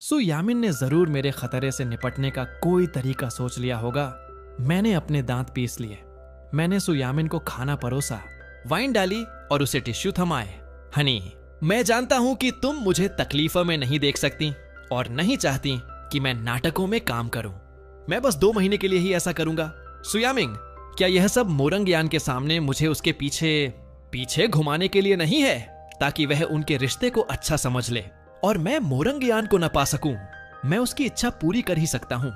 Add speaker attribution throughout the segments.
Speaker 1: सु यामिन ने जरूर मेरे खतरे से निपटने का कोई तरीका सोच लिया होगा। मैंने अपने दांत पीस लिए। मैंने सु यामिन को खाना परोसा, वाइन डाली और उसे टिश्यू थमाए। हनी, मैं जानता हूं कि तुम मुझे तकलीफों में नहीं देख सकती और नहीं चाहती कि मैं नाटकों में काम करूं। मैं बस 2 महीने के लिए ही ऐसा करूंगा। सु यामिन, क्या यह सब मोरंगयान के सामने मुझे उसके पीछे घुमाने के लिए नहीं है, ताकि वह उनके रिश्ते को अच्छा समझ ले और मैं मोरंगयान को न पा सकूं? मैं उसकी इच्छा पूरी कर ही सकता हूं।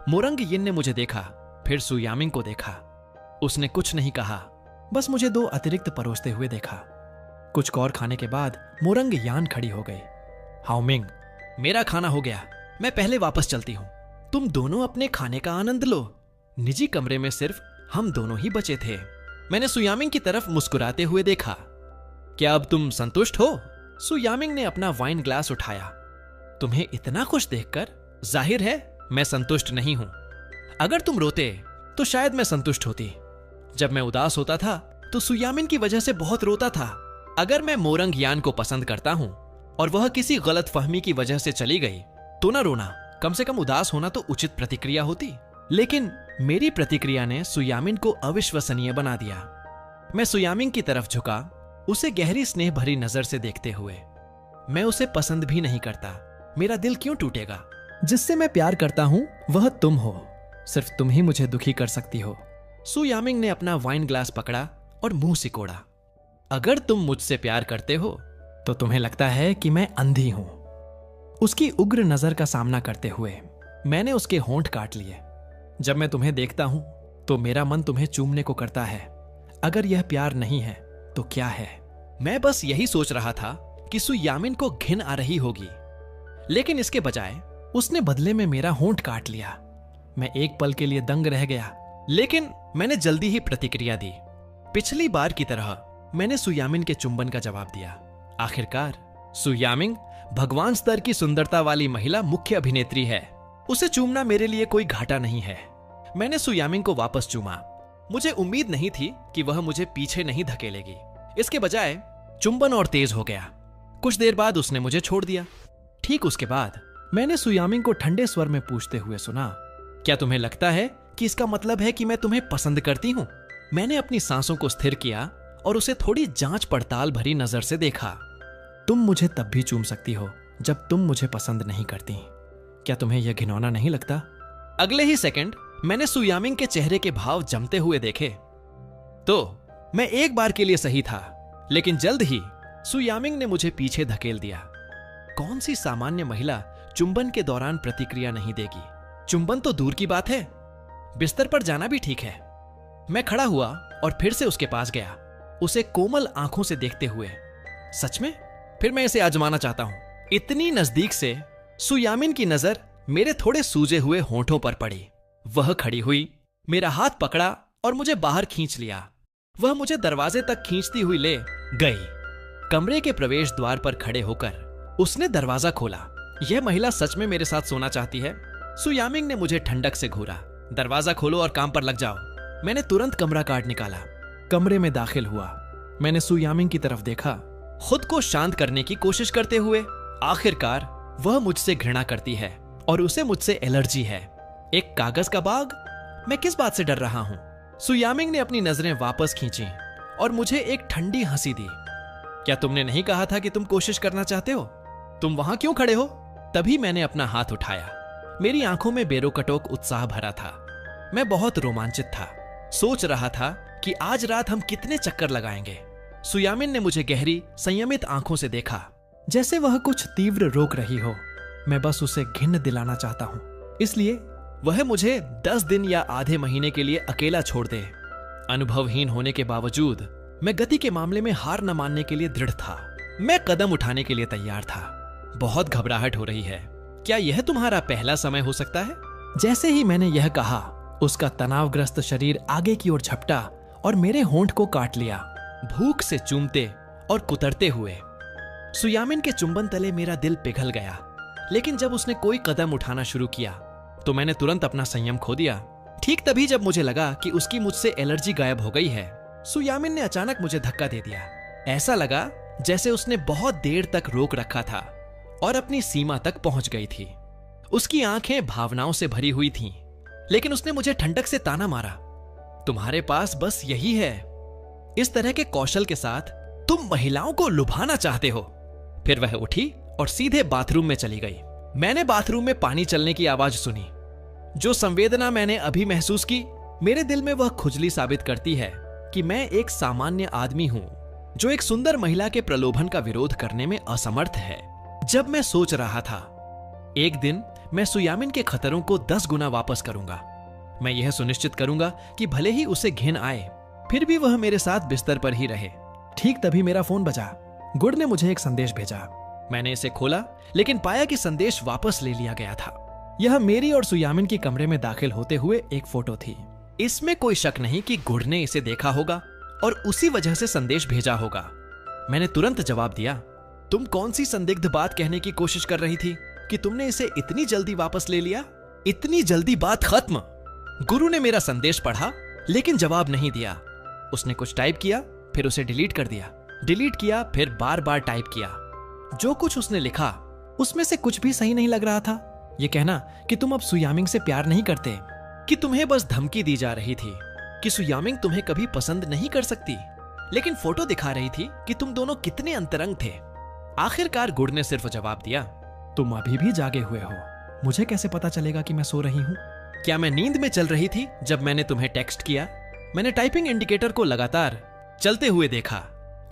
Speaker 1: मोरंगयिन ने मुझे देखा, फिर सु यामिन को देखा। उसने कुछ नहीं कहा, बस मुझे 2 अतिरिक्त परोसते हुए देखा। कुछ और खाने के बाद मोरंगयान खड़ी हो गई। हाओमिंग, मेरा खाना हो गया, मैं पहले वापस चलती हूं। तुम दोनों अपने खाने का आनंद लो। निजी कमरे में सिर्फ हम दोनों ही बचे थे। मैंने सु यामिन की तरफ मुस्कुराते हुए देखा। क्या अब तुम संतुष्ट हो? सु यामिन ने अपना वाइन ग्लास उठाया। तुम्हें इतना खुश देखकर जाहिर है मैं संतुष्ट नहीं हूं। अगर तुम रोते तो शायद मैं संतुष्ट होती। जब मैं उदास होता था तो सु यामिन की वजह से बहुत रोता था। अगर मैं मोरंगयान को पसंद करता हूं और वह किसी गलत फहमी की वजह से चली गई तो ना रोना, कम से कम उदास होना तो उचित प्रतिक्रिया होती। लेकिन मेरी प्रतिक्रिया ने सु यामिन को अविश्वसनीय बना दिया। मैं सु यामिन की तरफ झुका, उसे गहरी स्नेह भरी नजर से देखते हुए। मैं उसे पसंद भी नहीं करता, मेरा दिल क्यों टूटेगा? जिससे मैं प्यार करता हूं वह तुम हो। सिर्फ तुम ही मुझे दुखी कर सकती हो। सु यामिन ने अपना वाइन ग्लास पकड़ा और मुंह सिकोड़ा। अगर तुम मुझसे प्यार करते हो तो तुम्हें लगता है कि मैं अंधी हूं। उसकी उग्र नजर का सामना करते हुए मैंने उसके होंठ काट लिए। जब मैं तुम्हें देखता हूं तो मेरा मन तुम्हें चूमने को करता है। अगर यह प्यार नहीं है तो क्या है? मैं बस यही सोच रहा था कि सु यामिन को घिन आ रही होगी, लेकिन इसके बजाय उसने बदले में मेरा होंठ काट लिया। मैं एक पल के लिए दंग रह गया, लेकिन मैंने जल्दी ही प्रतिक्रिया दी। पिछली बार की तरह मैंने सु यामिन के चुंबन का जवाब दिया। आखिरकार सु यामिन भगवान स्तर की सुंदरता वाली महिला मुख्य अभिनेत्री है। उसे चूमना मेरे लिए कोई घाटा नहीं है। मैंने सु यामिन को वापस चूमा। मुझे उम्मीद नहीं थी कि वह मुझे पीछे नहीं धकेलेगी। इसके बजाय चुंबन और तेज हो गया। कुछ देर बाद उसने मुझे छोड़ दिया। ठीक उसके बाद मैंने सु यामिन को ठंडे स्वर में पूछते हुए सुना, क्या तुम्हें लगता है कि इसका मतलब है कि मैं तुम्हें पसंद करती हूं? मैंने अपनी सांसों को स्थिर किया और उसे थोड़ी जांच पड़ताल भरी नजर से देखा। तुम मुझे तब भी चूम सकती हो जब तुम मुझे पसंद नहीं करती। क्या तुम्हें यह घिनौना नहीं लगता? अगले ही सेकंड मैंने सु यामिन के चेहरे के भाव जमते हुए देखे। तो मैं एक बार के लिए सही था, लेकिन जल्द ही सु यामिन ने मुझे पीछे धकेल दिया। कौन सी सामान्य महिला चुंबन के दौरान प्रतिक्रिया नहीं देगी? चुंबन तो दूर की बात है, बिस्तर पर जाना भी ठीक है। मैं खड़ा हुआ और फिर से उसके पास गया, उसे कोमल आंखों से देखते हुए। सच में? फिर मैं इसे आजमाना चाहता हूं। इतनी नजदीक से सु यामिन की नजर मेरे थोड़े सूजे हुए होंठों पर पड़ी। वह खड़ी हुई, मेरा हाथ पकड़ा और मुझे बाहर खींच लिया। वह मुझे दरवाजे तक खींचती हुई ले गई। कमरे के प्रवेश द्वार पर खड़े होकर उसने दरवाजा खोला। यह महिला सच में मेरे साथ सोना चाहती है? सु यामिन ने मुझे ठंडक से घूरा। दरवाजा खोलो और काम पर लग जाओ। मैंने तुरंत कमरा कार्ड निकाला। कमरे में दाखिल हुआ। मैंने सु यामिन की तरफ देखा, खुद को शांत करने की कोशिश करते हुए। आखिरकार वह मुझसे घृणा करती है और उसे मुझसे एलर्जी है। एक कागज का बाग? मैं किस बात से डर रहा हूं? सु यामिन ने अपनी नजरें वापस खींची और मुझे एक ठंडी हंसी दी। क्या तुमने नहीं कहा था कि तुम कोशिश करना चाहते हो? तुम वहां क्यों खड़े हो? तभी मैंने अपना हाथ उठाया। मेरी आंखों में बेरोकटोक उत्साह भरा था। मैं बहुत रोमांचित था। सोच रहा था कि आज रात हम कितने चक्कर लगाएंगे। सु यामिन ने मुझे गहरी संयमित आंखों से देखा, जैसे वह कुछ तीव्र रोक रही हो। मैं बस उसे घिन दिलाना चाहता हूं, इसलिए वह मुझे 10 दिन या आधे महीने के लिए अकेला छोड़ दे। अनुभवहीन होने के बावजूद मैं गति के मामले में हार न मानने के लिए दृढ़ था। मैं कदम उठाने के लिए तैयार था। बहुत घबराहट हो रही है। क्या यह तुम्हारा पहला समय हो सकता है? जैसे ही मैंने यह कहा, उसका तनावग्रस्त शरीर आगे की ओर झपटा और मेरे होंठ को काट लिया, भूख से चूमते और कुतरते हुए। सु यामिन के चुंबन तले मेरा दिल पिघल गया, लेकिन जब उसने कोई कदम उठाना शुरू किया तो मैंने तुरंत अपना संयम खो दिया। ठीक तभी जब मुझे लगा कि उसकी मुझसे एलर्जी गायब हो गई है, सु यामिन ने अचानक मुझे धक्का दे दिया। ऐसा लगा जैसे उसने बहुत देर तक रोक रखा था और अपनी सीमा तक पहुंच गई थी। उसकी आंखें भावनाओं से भरी हुई थीं, लेकिन उसने मुझे ठंडक से ताना मारा, तुम्हारे पास बस यही है। इस तरह के कौशल के साथ तुम महिलाओं को लुभाना चाहते हो। फिर वह उठी और सीधे बाथरूम में चली गई। मैंने बाथरूम में पानी चलने की आवाज सुनी। जो संवेदना मैंने अभी महसूस की, मेरे दिल में वह खुजली साबित करती है कि मैं एक सामान्य आदमी हूं जो एक सुंदर महिला के प्रलोभन का विरोध करने में असमर्थ है। जब मैं सोच रहा था, एक दिन मैं सुयामिन के खतरों को 10 गुना वापस करूंगा। मैं यह सुनिश्चित करूंगा कि भले ही उसे घिन आए, फिर भी वह मेरे साथ बिस्तर पर ही रहे। ठीक तभी मेरा फोन बजा। गुड ने मुझे एक संदेश भेजा। मैंने इसे खोला, लेकिन पाया कि संदेश वापस ले लिया गया था। यह मेरी और सुयामिन के कमरे में दाखिल होते हुए एक फोटो थी। इसमें कोई शक नहीं कि गुड ने इसे देखा होगा और उसी वजह से संदेश भेजा होगा। मैंने तुरंत जवाब दिया, तुम कौन सी संदिग्ध बात कहने की कोशिश कर रही थी कि तुमने इसे इतनी जल्दी वापस ले लिया? इतनी जल्दी बात खत्म। गुरु ने मेरा संदेश पढ़ा, लेकिन जवाब नहीं दिया। उसने कुछ टाइप किया, फिर उसे डिलीट कर दिया। डिलीट किया, फिर बार बार टाइप किया। जो कुछ उसने लिखा, उसमें से कुछ भी सही नहीं लग रहा था। यह कहना कि तुम अब सुयामिंग से प्यार नहीं करते, कि तुम्हें बस धमकी दी जा रही थी कि सुयामिंग तुम्हें कभी पसंद नहीं कर सकती, लेकिन फोटो दिखा रही थी कि तुम दोनों कितने अंतरंग थे। आखिरकार गुड ने सिर्फ जवाब दिया, तुम अभी भी जागे हुए हो। मुझे कैसे पता चलेगा कि मैं सो रही हूं? क्या मैं नींद में चल रही थी जब मैंने तुम्हें टेक्स्ट किया? मैंने टाइपिंग इंडिकेटर को लगातार चलते हुए देखा,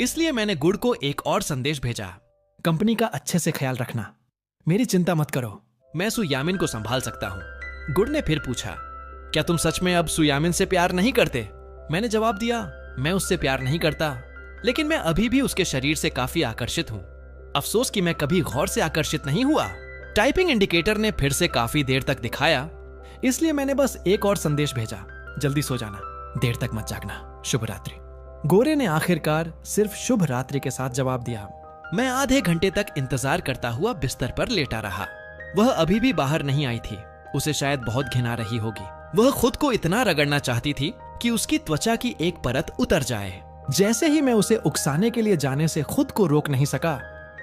Speaker 1: इसलिए मैंने गुड को एक और संदेश भेजा, कंपनी का अच्छे से ख्याल रखना, मेरी चिंता मत करो, मैं सुयामिन को संभाल सकता हूं। गुड ने फिर पूछा, क्या तुम सच में अब सुयामिन से प्यार नहीं करते? मैंने जवाब दिया, मैं उससे प्यार नहीं करता, लेकिन मैं अभी भी उसके शरीर से काफी आकर्षित हूं। अफसोस कि मैं कभी गौर से आकर्षित नहीं हुआ। टाइपिंग इंडिकेटर ने फिर से काफी देर तक दिखाया, इसलिए मैंने बस एक और संदेश भेजा, जल्दी सो जाना, देर तक मत जागना, शुभ रात्रि। गोरे ने आखिरकार सिर्फ शुभ रात्रि के साथ जवाब दिया। मैं आधे घंटे तक इंतजार करता हुआ बिस्तर पर लेटा रहा। वह अभी भी बाहर नहीं आई थी। उसे शायद बहुत घिना रही होगी। वह खुद को इतना रगड़ना चाहती थी कि उसकी त्वचा की एक परत उतर जाए। जैसे ही मैं उसे उकसाने के लिए जाने से खुद को रोक नहीं सका,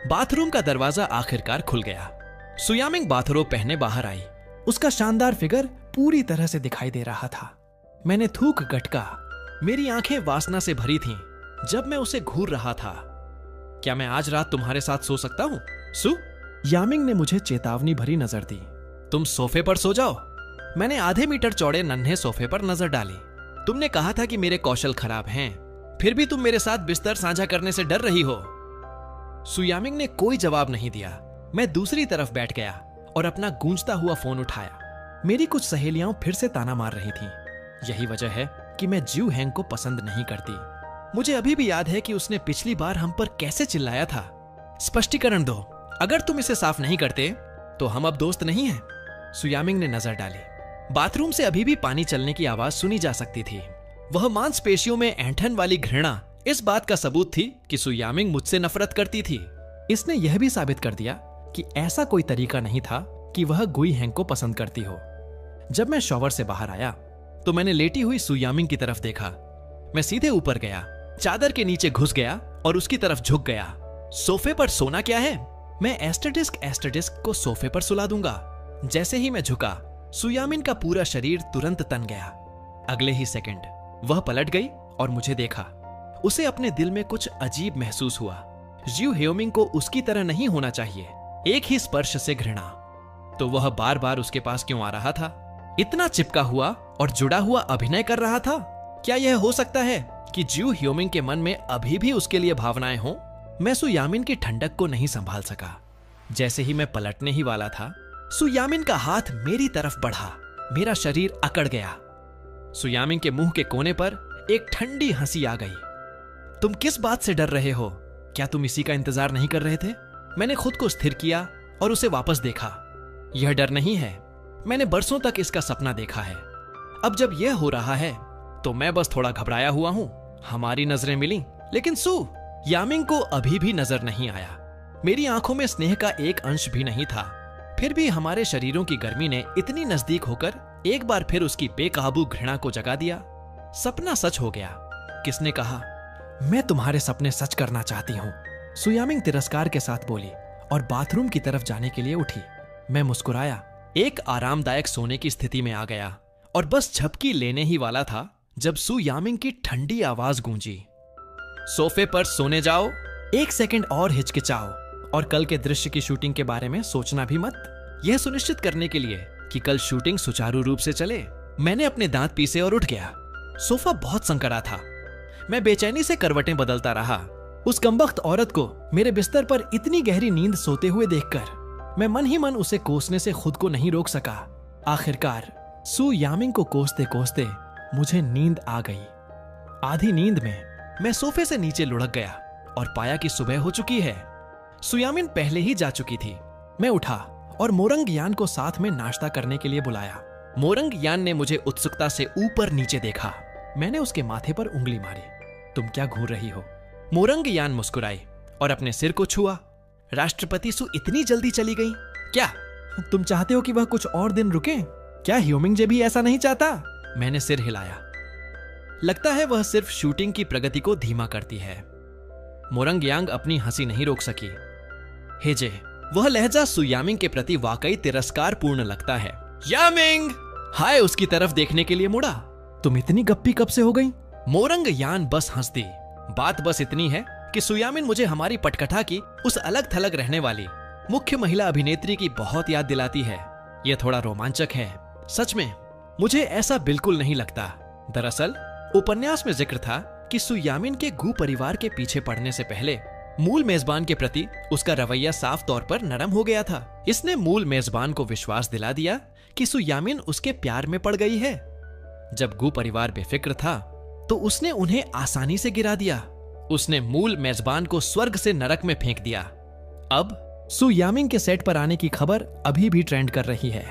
Speaker 1: बाथरूम का दरवाजा आखिरकार खुल गया। सुयामिंग बाथरोब पहने बाहर आई। उसका शानदार फिगर पूरी तरह से दिखाई दे रहा था। मैंने थूक गटका। मेरी आंखें वासना से भरी थीं जब मैं उसे घूर रहा था। क्या मैं आज रात तुम्हारे साथ सो सकता हूं, सु? यामिंग ने मुझे चेतावनी भरी नजर दी। तुम सोफे पर सो जाओ। मैंने आधे मीटर चौड़े नन्हे सोफे पर नजर डाली। तुमने कहा था कि मेरे कौशल खराब हैं, फिर भी तुम मेरे साथ बिस्तर साझा करने से डर रही हो। सुयामिंग ने कोई जवाब नहीं दिया। मैं दूसरी तरफ बैठ गया और अपना गूंजता हुआ फोन उठाया। मेरी कुछ सहेलियां फिर से ताना मार रही थीं। यही वजह है कि मैं ज्यू हैंग को पसंद नहीं करती। मुझे अभी भी याद है कि उसने पिछली बार हम पर कैसे चिल्लाया था। स्पष्टीकरण दो, अगर तुम इसे साफ नहीं करते तो हम अब दोस्त नहीं हैं। सुयामिंग ने नजर डाली। बाथरूम से अभी भी पानी चलने की आवाज सुनी जा सकती थी। वह मांसपेशियों में ऐंठन वाली घृणा इस बात का सबूत थी कि सुयामिंग मुझसे नफरत करती थी। इसने यह भी साबित कर दिया कि ऐसा कोई तरीका नहीं था कि वह गुई हैंग को पसंद करती हो। जब मैं शॉवर से बाहर आया तो मैंने लेटी हुई सुयामिंग की तरफ देखा। मैं सीधे ऊपर गया, चादर के नीचे घुस गया और उसकी तरफ झुक गया। सोफे पर सोना क्या है? मैं एस्टरडिस्क को सोफे पर सुला दूंगा। जैसे ही मैं झुका, सुयामिन का पूरा शरीर तुरंत तन गया। अगले ही सेकंड वह पलट गई और मुझे देखा। उसे अपने दिल में कुछ अजीब महसूस हुआ। ज्यू हेयोमिंग को उसकी तरह नहीं होना चाहिए, एक ही स्पर्श से घृणा। तो वह बार बार उसके पास क्यों आ रहा था? इतना चिपका हुआ और जुड़ा हुआ अभिनय कर रहा था। क्या यह हो सकता है कि ज्यू हेयोमिंग के मन में अभी भी उसके लिए भावनाएं हों? मैं सुयामिन की ठंडक को नहीं संभाल सका। जैसे ही मैं पलटने ही वाला था, सुयामिन का हाथ मेरी तरफ बढ़ा। मेरा शरीर अकड़ गया। सुयामिन के मुंह के कोने पर एक ठंडी हंसी आ गई। तुम किस बात से डर रहे हो? क्या तुम इसी का इंतजार नहीं कर रहे थे? मैंने खुद को स्थिर किया और उसे वापस देखा। यह डर नहीं है, मैंने बरसों तक इसका सपना देखा है। अब जब यह हो रहा है तो मैं बस थोड़ा घबराया हुआ हूं। हमारी नजरें मिली, लेकिन सु यामिंग को अभी भी नजर नहीं आया। मेरी आंखों में स्नेह का एक अंश भी नहीं था। फिर भी हमारे शरीरों की गर्मी ने इतनी नजदीक होकर एक बार फिर उसकी बेकाबू घृणा को जगा दिया। सपना सच हो गया। किसने कहा? मैं तुम्हारे सपने सच करना चाहती हूं। सुयामिंग तिरस्कार के साथ बोली और बाथरूम की तरफ जाने के लिए उठी। मैं मुस्कुराया, एक आरामदायक सोने की स्थिति में आ गया और बस झपकी लेने ही वाला था जब सु यामिंग की ठंडी आवाज गूंजी, सोफे पर सोने जाओ, 1 सेकंड और हिचकिचाओ और कल के दृश्य की शूटिंग के बारे में सोचना भी मत। यह सुनिश्चित करने के लिए कि कल शूटिंग सुचारू रूप से चले, मैंने अपने दांत पीसे और उठ गया। सोफा बहुत संकरा था। मैं बेचैनी से करवटें बदलता रहा। उस कमबख्त औरत को मेरे बिस्तर पर इतनी गहरी नींद सोते हुए देखकर मैं मन ही मन उसे कोसने से खुद को नहीं रोक सका। आखिरकार सु यामिंग को कोसते कोसते मुझे नींद आ गई। आधी नींद में मैं सोफे से नीचे लुढ़क गया और पाया कि सुबह हो चुकी है। सु यामिन पहले ही जा चुकी थी। मैं उठा और मोरंग यान को साथ में नाश्ता करने के लिए बुलाया। मोरंग यान ने मुझे उत्सुकता से ऊपर नीचे देखा। मैंने उसके माथे पर उंगली मारी। तुम क्या घूर रही हो? मोरंग यान मुस्कुराई और अपने सिर को छुआ। राष्ट्रपति सु इतनी जल्दी चली गई? क्या तुम चाहते हो कि वह कुछ और दिन रुके? क्या ह्यूमिंग भी ऐसा नहीं चाहता? मैंने सिर हिलाया। लगता है वह सिर्फ शूटिंग की प्रगति को धीमा करती है। मोरंग यांग अपनी हंसी नहीं रोक सकी। हेजे, वह लहजा सु यामिंग के प्रति वाकई तिरस्कारपूर्ण लगता है। यामिंग! हाय उसकी तरफ देखने के लिए मुड़ा। तुम इतनी गप्पी कब से हो गई? मोरंग यान बस हंस दी। बात बस इतनी है कि सु यामिन मुझे हमारी पटकथा की उस अलग थलग रहने वाली मुख्य महिला अभिनेत्री की बहुत याद दिलाती है। यह थोड़ा रोमांचक है। सच में मुझे ऐसा बिल्कुल नहीं लगता। दरअसल उपन्यास में जिक्र था कि सु यामिन के गु परिवार के पीछे पड़ने से पहले मूल मेजबान के प्रति उसका रवैया साफ तौर पर नरम हो गया था। इसने मूल मेजबान को विश्वास दिला दिया कि सु यामिन उसके प्यार में पड़ गई है। जब गु परिवार बेफिक्र था तो उसने उन्हें आसानी से गिरा दिया। उसने मूल मेजबान को स्वर्ग से नरक में फेंक दिया। अब सु यामिंग के सेट पर आने की खबर अभी भी ट्रेंड कर रही है।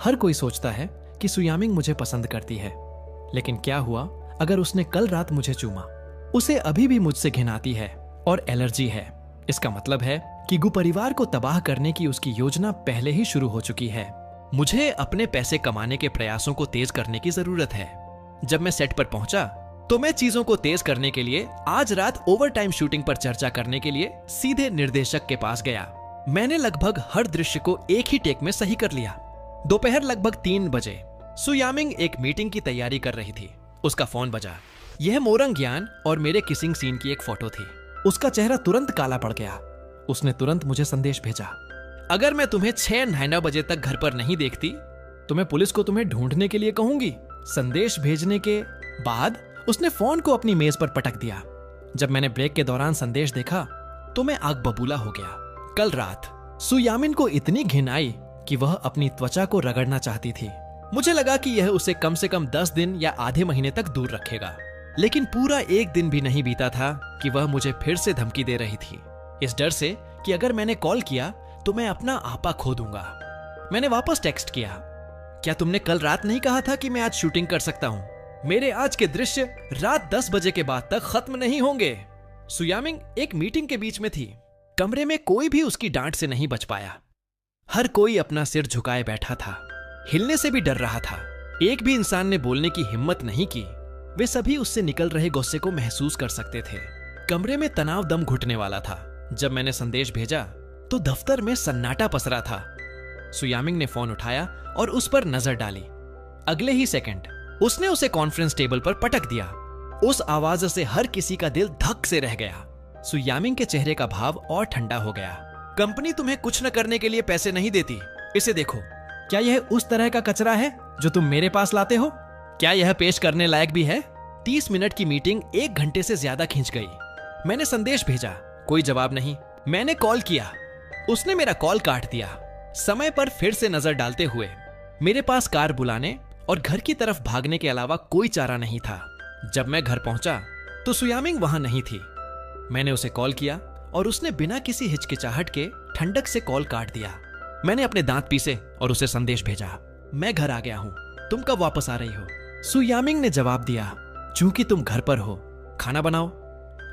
Speaker 1: हर कोई सोचता है कि सु यामिंग मुझे पसंद करती है, लेकिन क्या हुआ अगर उसने कल रात मुझे चूमा? उसे अभी भी मुझसे घिन आती है और एलर्जी है। इसका मतलब है कि गु परिवार को तबाह करने की उसकी योजना पहले ही शुरू हो चुकी है। मुझे अपने पैसे कमाने के प्रयासों को तेज करने की जरूरत है। जब मैं सेट पर पहुंचा तो मैं चीजों को तेज करने के लिए आज रात ओवरटाइम शूटिंग पर चर्चा करने के लिए सीधे निर्देशक के पास गया। मैंने लगभग हर दृश्य को एक ही टेक में सही कर लिया। दोपहर लगभग 3 बजे सु यामिंग एक मीटिंग की तैयारी कर रही थी। उसका फोन बजा। यह मोरंग यान और मेरे किसिंग सीन की एक फोटो थी। उसका चेहरा तुरंत काला पड़ गया। उसने तुरंत मुझे संदेश भेजा, अगर मैं तुम्हें 6-9 बजे तक घर पर नहीं देखती तो मैं पुलिस को तुम्हें ढूंढने के लिए कहूंगी। संदेश भेजने के बाद उसने फोन को अपनी मेज पर पटक दिया। जब मैंने ब्रेक के दौरान संदेश देखा तो मैं आग बबूला हो गया। कल रात सु यामिन को इतनी घिन आई कि वह अपनी त्वचा को रगड़ना चाहती थी। मुझे लगा कि यह उसे कम से कम 10 दिन या आधे महीने तक दूर रखेगा, लेकिन पूरा 1 दिन भी नहीं बीता था कि वह मुझे फिर से धमकी दे रही थी, इस डर से कि अगर मैंने कॉल किया तो मैं अपना आपा खो दूंगा। मैंने वापस टेक्स्ट किया, क्या तुमने कल रात नहीं कहा था कि मैं आज शूटिंग कर सकता हूं? मेरे आज के दृश्य रात 10 बजे के बाद तक खत्म नहीं होंगे। सु यामिंग एक मीटिंग के बीच में थी। कमरे में कोई भी उसकी डांट से नहीं बच पाया। हर कोई अपना सिर झुकाए बैठा था, हिलने से भी डर रहा था। एक भी इंसान ने बोलने की हिम्मत नहीं की। वे सभी उससे निकल रहे गुस्से को महसूस कर सकते थे। कमरे में तनाव दम घुटने वाला था। जब मैंने संदेश भेजा तो दफ्तर में सन्नाटा पसरा था। सु यामिंग ने फोन उठाया और उस पर नजर डाली। अगले ही सेकंड उसने उसे कॉन्फ्रेंस टेबल पर पटक दिया। उस आवाज से हर किसी का दिल धक से रह गया। सु यामिंग के चेहरे का भाव और ठंडा हो गया। कंपनी तुम्हें कुछ न करने के लिए पैसे नहीं देती। इसे देखो, क्या यह उस तरह का कचरा है जो तुम मेरे पास लाते हो? क्या यह पेश करने लायक भी है? 30 मिनट की मीटिंग 1 घंटे से ज्यादा खींच गई। मैंने संदेश भेजा, कोई जवाब नहीं। मैंने कॉल किया, उसने मेरा कॉल काट दिया। समय पर फिर से नजर डालते हुए मेरे पास कार बुलाने और घर की तरफ भागने के अलावा कोई चारा नहीं था। जब मैं घर पहुंचा तो सु यामिंग वहां नहीं थी। मैंने उसे कॉल किया और उसने बिना किसी हिचकिचाहट के ठंडक से कॉल काट दिया। मैंने अपने दांत पीसे और उसे संदेश भेजा, मैं घर आ गया हूं, तुम कब वापस आ रही हो? सु यामिंग ने जवाब दिया, चूंकि तुम घर पर हो, खाना बनाओ।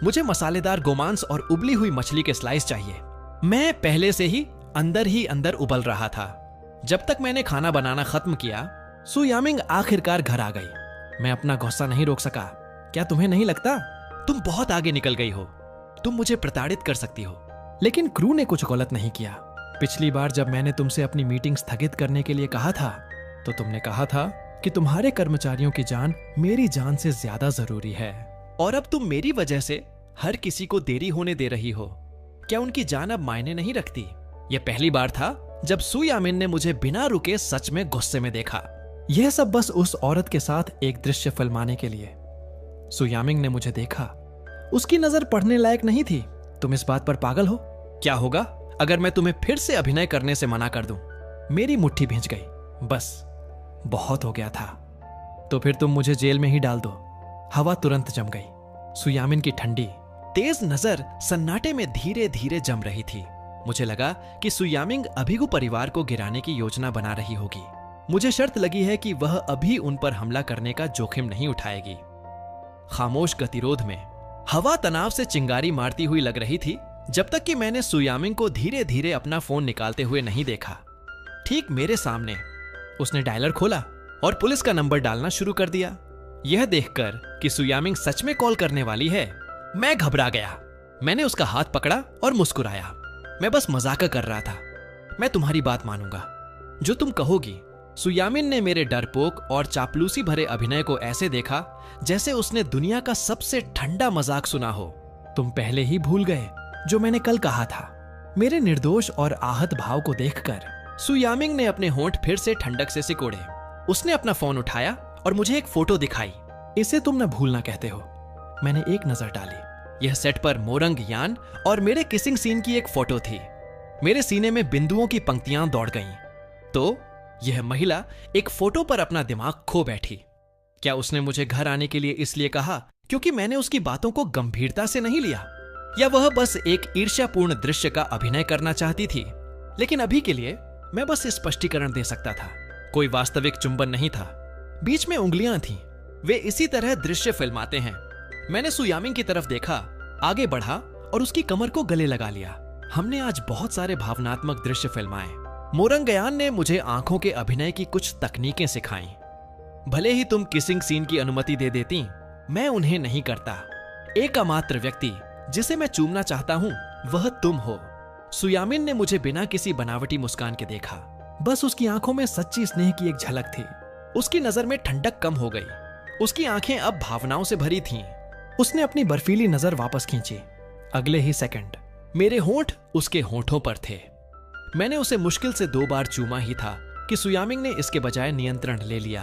Speaker 1: मुझे मसालेदार गोमांस और उबली हुई मछली के स्लाइस चाहिए। मैं पहले से ही अंदर उबल रहा था। जब तक मैंने खाना बनाना खत्म किया, सु यामिंग आखिरकार घर आ गई। मैं अपना गुस्सा नहीं रोक सका। क्या तुम्हें नहीं लगता तुम बहुत आगे निकल गई हो? तुम मुझे प्रताड़ित कर सकती हो। लेकिन क्रू ने कुछ गलत नहीं किया। पिछली बार जब मैंने तुमसे अपनी मीटिंग स्थगित करने के लिए कहा था तो तुमने कहा था कि तुम्हारे कर्मचारियों की जान मेरी जान से ज्यादा जरूरी है, और अब तुम मेरी वजह से हर किसी को देरी होने दे रही हो। क्या उनकी जान अब मायने नहीं रखती? यह पहली बार था जब सु यामिन ने मुझे बिना रुके सच में गुस्से में देखा। यह सब बस उस औरत के साथ एक दृश्य फिल्माने के लिए। सु यामिन ने मुझे देखा, उसकी नजर पढ़ने लायक नहीं थी। तुम इस बात पर पागल हो? क्या होगा अगर मैं तुम्हें फिर से अभिनय करने से मना कर दूं? मेरी मुट्ठी भींच गई। बस बहुत हो गया था। तो फिर तुम मुझे जेल में ही डाल दो। हवा तुरंत जम गई। सु यामिन की ठंडी तेज नजर सन्नाटे में धीरे धीरे जम रही थी। मुझे लगा कि सु यामिन अभिगु परिवार को गिराने की योजना बना रही होगी। मुझे शर्त लगी है कि वह अभी उन पर हमला करने का जोखिम नहीं उठाएगी। खामोश गतिरोध में हवा तनाव से चिंगारी मारती हुई लग रही थी जब तक कि मैंने सु यामिन को धीरे धीरे अपना फोन निकालते हुए नहीं देखा। ठीक मेरे सामने उसने डायलर खोला और पुलिस का नंबर डालना शुरू कर दिया। यह देखकर कि सु यामिन सच में कॉल करने वाली है, मैं घबरा गया। मैंने उसका हाथ पकड़ा और मुस्कुराया। मैं बस मजाक कर रहा था। मैं तुम्हारी बात मानूंगा, जो तुम कहोगी। सु यामिन ने मेरे डरपोक और चापलूसी भरे अभिनय को ऐसे देखा जैसे उसने दुनिया का सबसे ठंडा मजाक सुना हो। तुम पहले ही भूल गए जो मैंने कल कहा था। मेरे निर्दोष और आहत भाव को देखकर सु यामिन ने अपने होंठ फिर से ठंडक से सिकोड़े। उसने अपना फोन उठाया और मुझे एक फोटो दिखाई। इसे तुम न भूलना कहते हो। मैंने एक नजर डाली। यह सेट पर मोरंग यान और मेरे किसिंग सीन की एक फोटो थी। मेरे सीने में बिंदुओं की पंक्तियां दौड़ गईं। तो यह महिला एक फोटो पर अपना दिमाग खो बैठी। क्या उसने मुझे घर आने के लिए इसलिए कहा क्योंकि मैंने उसकी बातों को गंभीरता से नहीं लिया, या वह बस एक ईर्ष्यापूर्ण दृश्य का अभिनय करना चाहती थी? लेकिन अभी के लिए मैं बस स्पष्टीकरण दे सकता था। कोई वास्तविक चुंबन नहीं था, बीच में उंगलियां थीं। वे इसी तरह दृश्य फिल्माते हैं। मैंने सु यामिन की तरफ देखा, आगे बढ़ा और उसकी कमर को गले लगा लिया। हमने आज बहुत सारे भावनात्मक दृश्य फिल्माए। मोरंगयान ने मुझे आंखों के अभिनय की कुछ तकनीकें सिखाई। भले ही तुम किसिंग सीन की अनुमति दे देती, मैं उन्हें नहीं करता। एकमात्र व्यक्ति जिसे मैं चूमना चाहता हूं वह तुम हो। सु यामिन ने मुझे बिना किसी बनावटी मुस्कान के देखा। बस उसकी आंखों में सच्ची स्नेह की एक झलक थी। उसकी नजर में ठंडक कम हो गई। उसकी आंखें अब भावनाओं से भरी थीं। उसने अपनी बर्फीली नजर वापस खींची। अगले ही सेकंड मेरे होंठ उसके होंठों पर थे। मैंने उसे मुश्किल से 2 बार चूमा ही था कि सु यामिन ने इसके बजाय नियंत्रण ले लिया।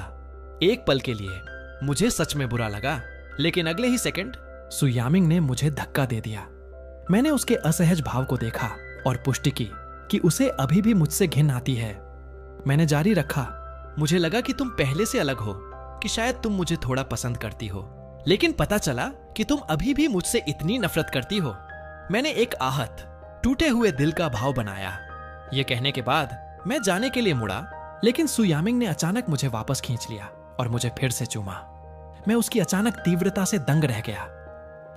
Speaker 1: एक पल के लिए मुझे सच में बुरा लगा, लेकिन अगले ही सेकंड सु यामिन ने मुझे धक्का दे दिया। मैंने उसके असहज भाव को देखा और पुष्टि की कि उसे अभी भी मुझसे घिन आती है। मैंने जारी रखा, मुझे लगा कि तुम पहले से अलग हो, कि शायद तुम मुझे थोड़ा पसंद करती हो, लेकिन पता चला कि तुम अभी भी मुझसे इतनी नफरत करती हो। मैंने एक आहत, टूटे हुए दिल का भाव बनाया। यह कहने के बाद मैं जाने के लिए मुड़ा, लेकिन सु यामिन ने अचानक मुझे वापस खींच लिया और मुझे फिर से चूमा। मैं उसकी अचानक तीव्रता से दंग रह गया।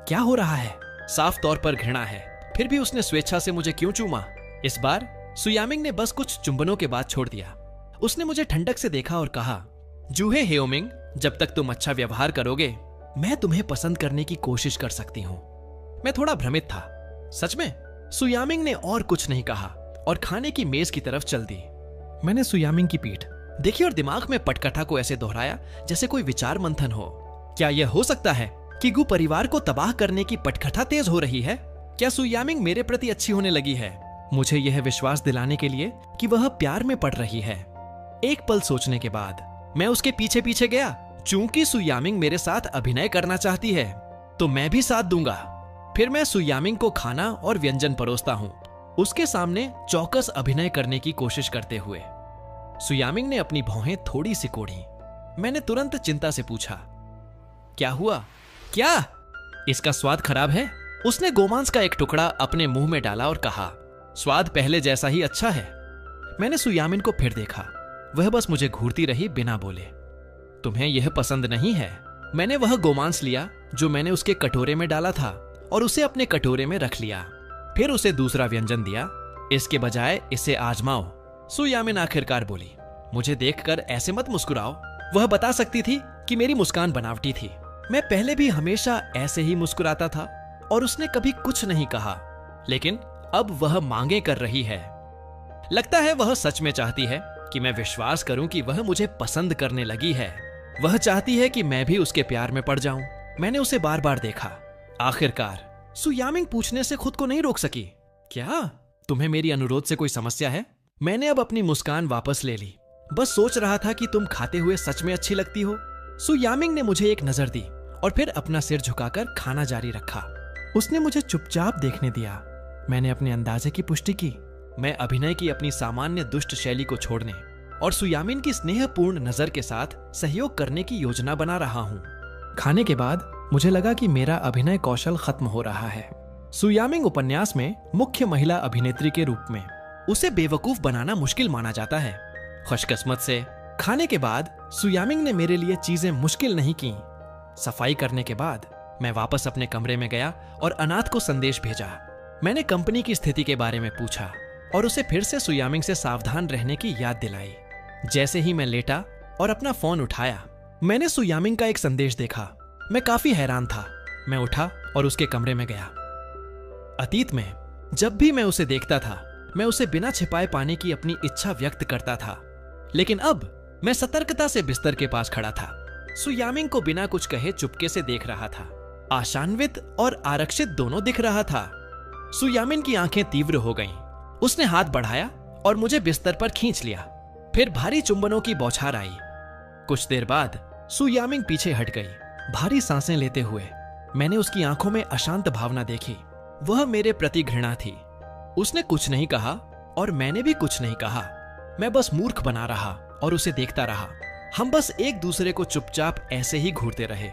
Speaker 1: क्या हो रहा है? साफ तौर पर घृणा है, फिर भी उसने स्वेच्छा से मुझे क्यों चूमा? इस बार सु यामिन ने बस कुछ चुंबनों के बाद छोड़ दिया। उसने मुझे ठंडक से देखा और कहा, जूहे हेओमिंग, जब तक तुम अच्छा व्यवहार करोगे मैं तुम्हें पसंद करने की कोशिश कर सकती हूं। मैं थोड़ा भ्रमित था। सच में? सु यामिन ने और कुछ नहीं कहा और खाने की मेज की तरफ चल दी। मैंने सु यामिन की पीठ देखी और दिमाग में पटकथा को ऐसे दोहराया जैसे कोई विचार मंथन हो। क्या यह हो सकता है कि गु परिवार को तबाह करने की पटकथा तेज हो रही है? क्या सु यामिन मेरे प्रति अच्छी होने लगी है, मुझे यह विश्वास दिलाने के लिए कि वह प्यार में पड़ रही है? एक पल सोचने के बाद मैं उसके पीछे पीछे गया। चूंकि सु यामिन मेरे साथ अभिनय करना चाहती है तो मैं भी साथ दूंगा। फिर मैं सु यामिन को खाना और व्यंजन परोसता हूं, उसके सामने चौकस अभिनय करने की कोशिश करते हुए। सु यामिन ने अपनी भौहें थोड़ी सिकोड़ी। मैंने तुरंत चिंता से पूछा, क्या हुआ? क्या इसका स्वाद खराब है? उसने गोमांस का एक टुकड़ा अपने मुंह में डाला और कहा, स्वाद पहले जैसा ही अच्छा है। मैंने सु यामिन को फिर देखा। वह बस मुझे घूरती रही बिना बोले। तुम्हें यह पसंद नहीं है? मैंने वह गोमांस लिया जो मैंने उसके कटोरे में डाला था और उसे अपने कटोरे में रख लिया। फिर उसे दूसरा व्यंजन दिया। इसके बजाय इसे आजमाओ, सु यामिन आखिरकार बोली। मुझे देखकर ऐसे मत मुस्कुराओ। वह बता सकती थी कि मेरी मुस्कान बनावटी थी। मैं पहले भी हमेशा ऐसे ही मुस्कुराता था और उसने कभी कुछ नहीं कहा। लेकिन अब वह मांगे कर रही है। लगता है वह सच में चाहती है कि मैं विश्वास करूं कि वह मुझे पसंद करने लगी है। वह चाहती है कि मैं भी उसके प्यार में पड़ जाऊं। मैंने उसे बार बार देखा। आखिरकार सु यामिंग पूछने से खुद को नहीं रोक सकी, क्या तुम्हें मेरी अनुरोध से कोई समस्या है? मैंने अब अपनी मुस्कान वापस ले ली। बस सोच रहा था कि तुम खाते हुए सच में अच्छी लगती हो। सु यामिंग ने मुझे एक नजर दी और फिर अपना सिर झुकाकर खाना जारी रखा। उसने मुझे चुपचाप देखने दिया। मैंने अपने अंदाजे की पुष्टि की। मैं अभिनय की अपनी सामान्य दुष्ट शैली को छोड़ने और सु यामिन की स्नेहपूर्ण नजर के साथ सहयोग करने की योजना बना रहा हूं। खाने के बाद मुझे लगा कि मेरा अभिनय कौशल खत्म हो रहा है। सु यामिंग उपन्यास में मुख्य महिला अभिनेत्री के रूप में उसे बेवकूफ बनाना मुश्किल माना जाता है। खुशकिस्मत से खाने के बाद सु यामिंग ने मेरे लिए चीजें मुश्किल नहीं की। सफाई करने के बाद मैं वापस अपने कमरे में गया और अनाथ को संदेश भेजा। मैंने कंपनी की स्थिति के बारे में पूछा और उसे फिर से सु यामिंग से सावधान रहने की याद दिलाई। जैसे ही मैं लेटा और अपना फोन उठाया, मैंने सु यामिंग का एक संदेश देखा। मैं काफी हैरान था। मैं उठा और उसके कमरे में गया। अतीत में जब भी मैं उसे देखता था, मैं उसे बिना छिपाए पाने की अपनी इच्छा व्यक्त करता था, लेकिन अब मैं सतर्कता से बिस्तर के पास खड़ा था। सु यामिंग को बिना कुछ कहे चुपके से देख रहा था। आशान्वित और आरक्षित दोनों दिख रहा था। सु यामिन की आंखें तीव्र हो गईं। उसने हाथ बढ़ाया और मुझे बिस्तर पर खींच लिया। फिर भारी चुंबनों की बौछार आई। कुछ देर बाद सु यामिंग पीछे हट गई, भारी सांसें लेते हुए। मैंने उसकी आंखों में अशांत भावना देखी। वह मेरे प्रति घृणा थी। उसने कुछ नहीं कहा और मैंने भी कुछ नहीं कहा। मैं बस मूर्ख बना रहा और उसे देखता रहा। हम बस एक दूसरे को चुपचाप ऐसे ही घूरते रहे।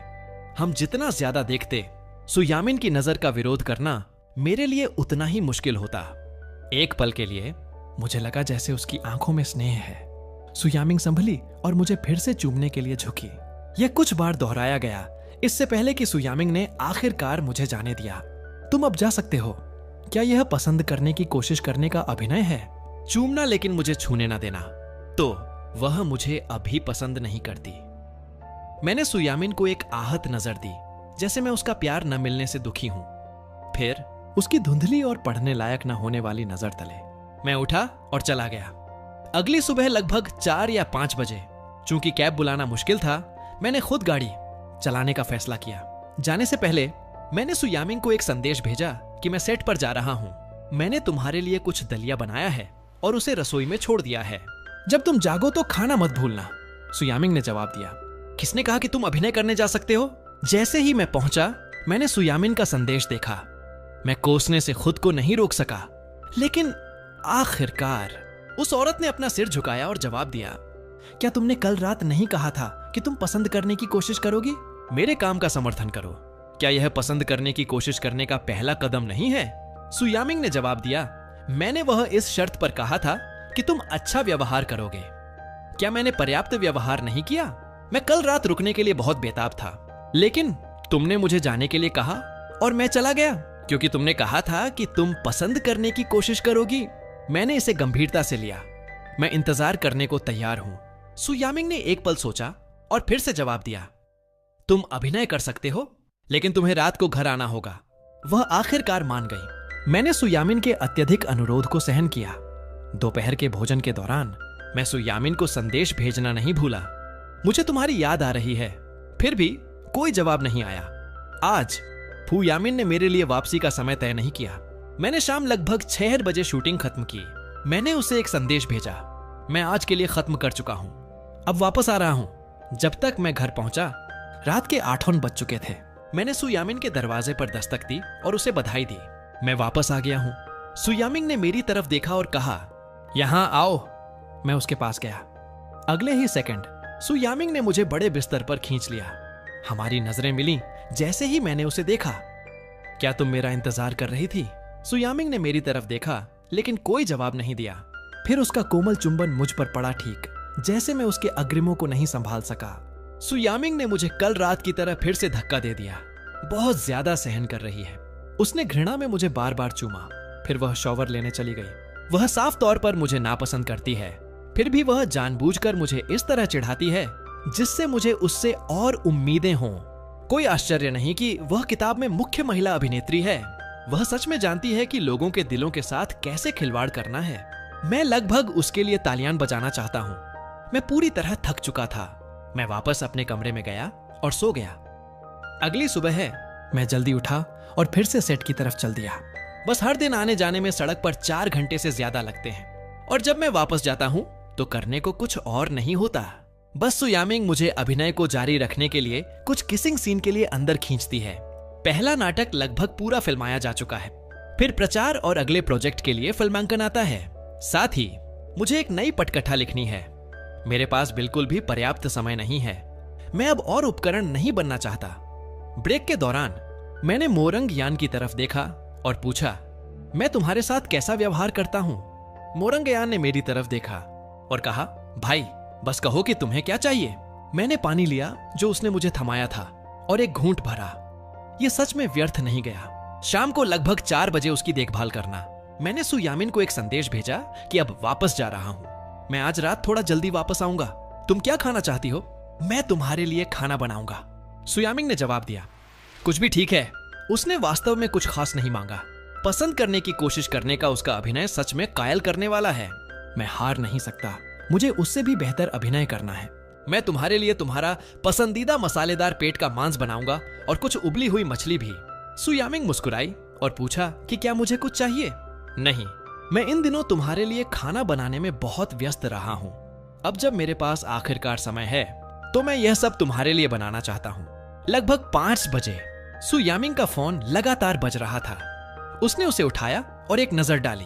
Speaker 1: हम जितना ज्यादा देखते, सु यामिन की नजर का विरोध करना मेरे लिए उतना ही मुश्किल होता। एक पल के लिए मुझे लगा जैसे उसकी आंखों में स्नेह है। सु यामिंग संभली और मुझे फिर से चूमने के लिए झुकी। यह कुछ बार दोहराया गया, इससे पहले कि सु यामिंग ने आखिरकार मुझे जाने दिया। तुम अब जा सकते हो। क्या यह पसंद करने की कोशिश करने का अभिनय है? चूमना लेकिन मुझे छूने ना देना। तो वह मुझे अभी पसंद नहीं करती। मैंने सु यामिन को एक आहत नजर दी, जैसे मैं उसका प्यार न मिलने से दुखी हूं। फिर उसकी धुंधली और पढ़ने लायक न होने वाली नजर तले मैं उठा और चला गया। अगली सुबह लगभग 4 या 5 बजे, चूंकि कैब बुलाना मुश्किल था, मैंने खुद गाड़ी चलाने का फैसला किया। जाने से पहले मैंने सु यामिंग को एक संदेश भेजा कि मैं सेट पर जा रहा हूं। मैंने तुम्हारे लिए कुछ दलिया बनाया है और उसे रसोई में छोड़ दिया है। जब तुम जागो तो खाना मत भूलना। सु यामिंग ने जवाब दिया। किसने कहा कि तुम अभिनय करने जा सकते हो? जैसे ही मैं पहुंचा, मैंने सु यामिन का संदेश देखा। मैं कोसने से खुद को नहीं रोक सका, लेकिन आखिरकार उस औरत ने अपना सिर झुकाया और जवाब दिया, क्या तुमने कल रात नहीं कहा था कि तुम पसंद करने की कोशिश करोगी? मेरे काम का समर्थन करो। क्या यह पसंद करने की कोशिश करने का पहला कदम नहीं है? सु यामिंग ने जवाब दिया, मैंने वह इस शर्त पर कहा था कि तुम अच्छा व्यवहार करोगे। क्या मैंने पर्याप्त व्यवहार नहीं किया? मैं कल रात रुकने के लिए बहुत बेताब था, लेकिन तुमने मुझे जाने के लिए कहा और मैं चला गया क्योंकि तुमने कहा था कि तुम पसंद करने की कोशिश करोगी। मैंने इसे गंभीरता से लिया। मैं इंतजार करने को तैयार हूं। सु यामिंग ने एक पल सोचा और फिर से जवाब दिया, तुम अभिनय कर सकते हो, लेकिन तुम्हें रात को घर आना होगा। वह आखिरकार मान गई। मैंने सु यामिन के अत्यधिक अनुरोध को सहन किया। दोपहर के भोजन के दौरान मैं सु यामिन को संदेश भेजना नहीं भूला, मुझे तुम्हारी याद आ रही है। फिर भी कोई जवाब नहीं आया। आज फू यामिन ने मेरे लिए वापसी का समय तय नहीं किया। मैंने शाम लगभग 6 बजे शूटिंग खत्म की। मैंने उसे एक संदेश भेजा, मैं आज के लिए खत्म कर चुका हूं, अब वापस आ रहा हूं। जब तक मैं घर पहुंचा, रात के 8 बज चुके थे। मैंने सु यामिन के दरवाजे पर दस्तक दी और उसे बधाई दी। मैं वापस आ गया हूं। सु यामिन ने मेरी तरफ देखा और कहा, यहां आओ। मैं उसके पास गया। अगले ही सेकंड सु यामिन ने मुझे बड़े बिस्तर पर खींच लिया। हमारी नजरें मिली जैसे ही मैंने उसे देखा। क्या तुम मेरा इंतजार कर रही थी? सु यामिन ने मेरी तरफ देखा, लेकिन कोई जवाब नहीं दिया। फिर उसका कोमल चुंबन मुझ पर पड़ा, ठीक जैसे मैं उसके अग्रिमों को नहीं संभाल सका। सु यामिन ने मुझे कल रात की तरह फिर से धक्का दे दिया। बहुत ज्यादा सहन कर रही है। उसने घृणा में मुझे बार बार चूमा। फिर वह शॉवर लेने चली गई। वह साफ तौर पर मुझे नापसंद करती है, फिर भी वह जानबूझकर मुझे इस तरह चिढ़ाती है जिससे मुझे उससे और उम्मीदें हों। कोई आश्चर्य नहीं कि वह किताब में मुख्य महिला अभिनेत्री है। वह सच में जानती है कि लोगों के दिलों के साथ कैसे खिलवाड़ करना है। मैं लगभग उसके लिए तालियां बजाना चाहता हूं। मैं पूरी तरह थक चुका था। मैं वापस अपने कमरे में गया और सो गया। अगली सुबह है, मैं जल्दी उठा और फिर से सेट की तरफ चल दिया। बस हर दिन आने जाने में सड़क पर 4 घंटे से ज्यादा लगते हैं और जब मैं वापस जाता हूं तो करने को कुछ और नहीं होता। बस सु यामिंग मुझे अभिनय को जारी रखने के लिए कुछ किसिंग सीन के लिए अंदर खींचती है। पहला नाटक लगभग पूरा फिल्माया जा चुका है। फिर प्रचार और अगले प्रोजेक्ट के लिए फिल्मांकन आता है। साथ ही मुझे एक नई पटकथा लिखनी है। मेरे पास बिल्कुल भी पर्याप्त समय नहीं है। मैं अब और उपकरण नहीं बनना चाहता। ब्रेक के दौरान मैंने मोरंग यान की तरफ देखा और पूछा, मैं तुम्हारे साथ कैसा व्यवहार करता हूं? मोरंग यान ने मेरी तरफ देखा और कहा, भाई बस कहो कि तुम्हें क्या चाहिए। मैंने पानी लिया जो उसने मुझे थमाया था और एक घूंट भरा। यह सच में व्यर्थ नहीं गया। शाम को लगभग 4 बजे उसकी देखभाल करना। मैंने सु यामिन को एक संदेश भेजा कि अब वापस जा रहा हूं। मैं आज रात थोड़ा जल्दी वापस आऊंगा। तुम क्या खाना चाहती हो? मैं तुम्हारे लिए खाना बनाऊंगा। सु यामिन ने जवाब दिया, कुछ भी ठीक है। उसने वास्तव में कुछ खास नहीं मांगा। पसंद करने की कोशिश करने का उसका अभिनय सच में कायल करने वाला है। मैं हार नहीं सकता। मुझे उससे भी बेहतर अभिनय करना है। मैं तुम्हारे लिए तुम्हारा पसंदीदा मसालेदार पेट का मांस बनाऊंगा और कुछ उबली हुई मछली भी। सु यामिंग मुस्कुराई और पूछा कि क्या मुझे कुछ चाहिए? नहीं, मैं इन दिनों तुम्हारे लिए खाना बनाने में बहुत व्यस्त रहा हूं। अब जब मेरे पास आखिरकार समय है तो मैं यह सब तुम्हारे लिए बनाना चाहता हूं। लगभग 5 बजे सु यामिंग का फोन लगातार बज रहा था। उसने उसे उठाया और एक नजर डाली।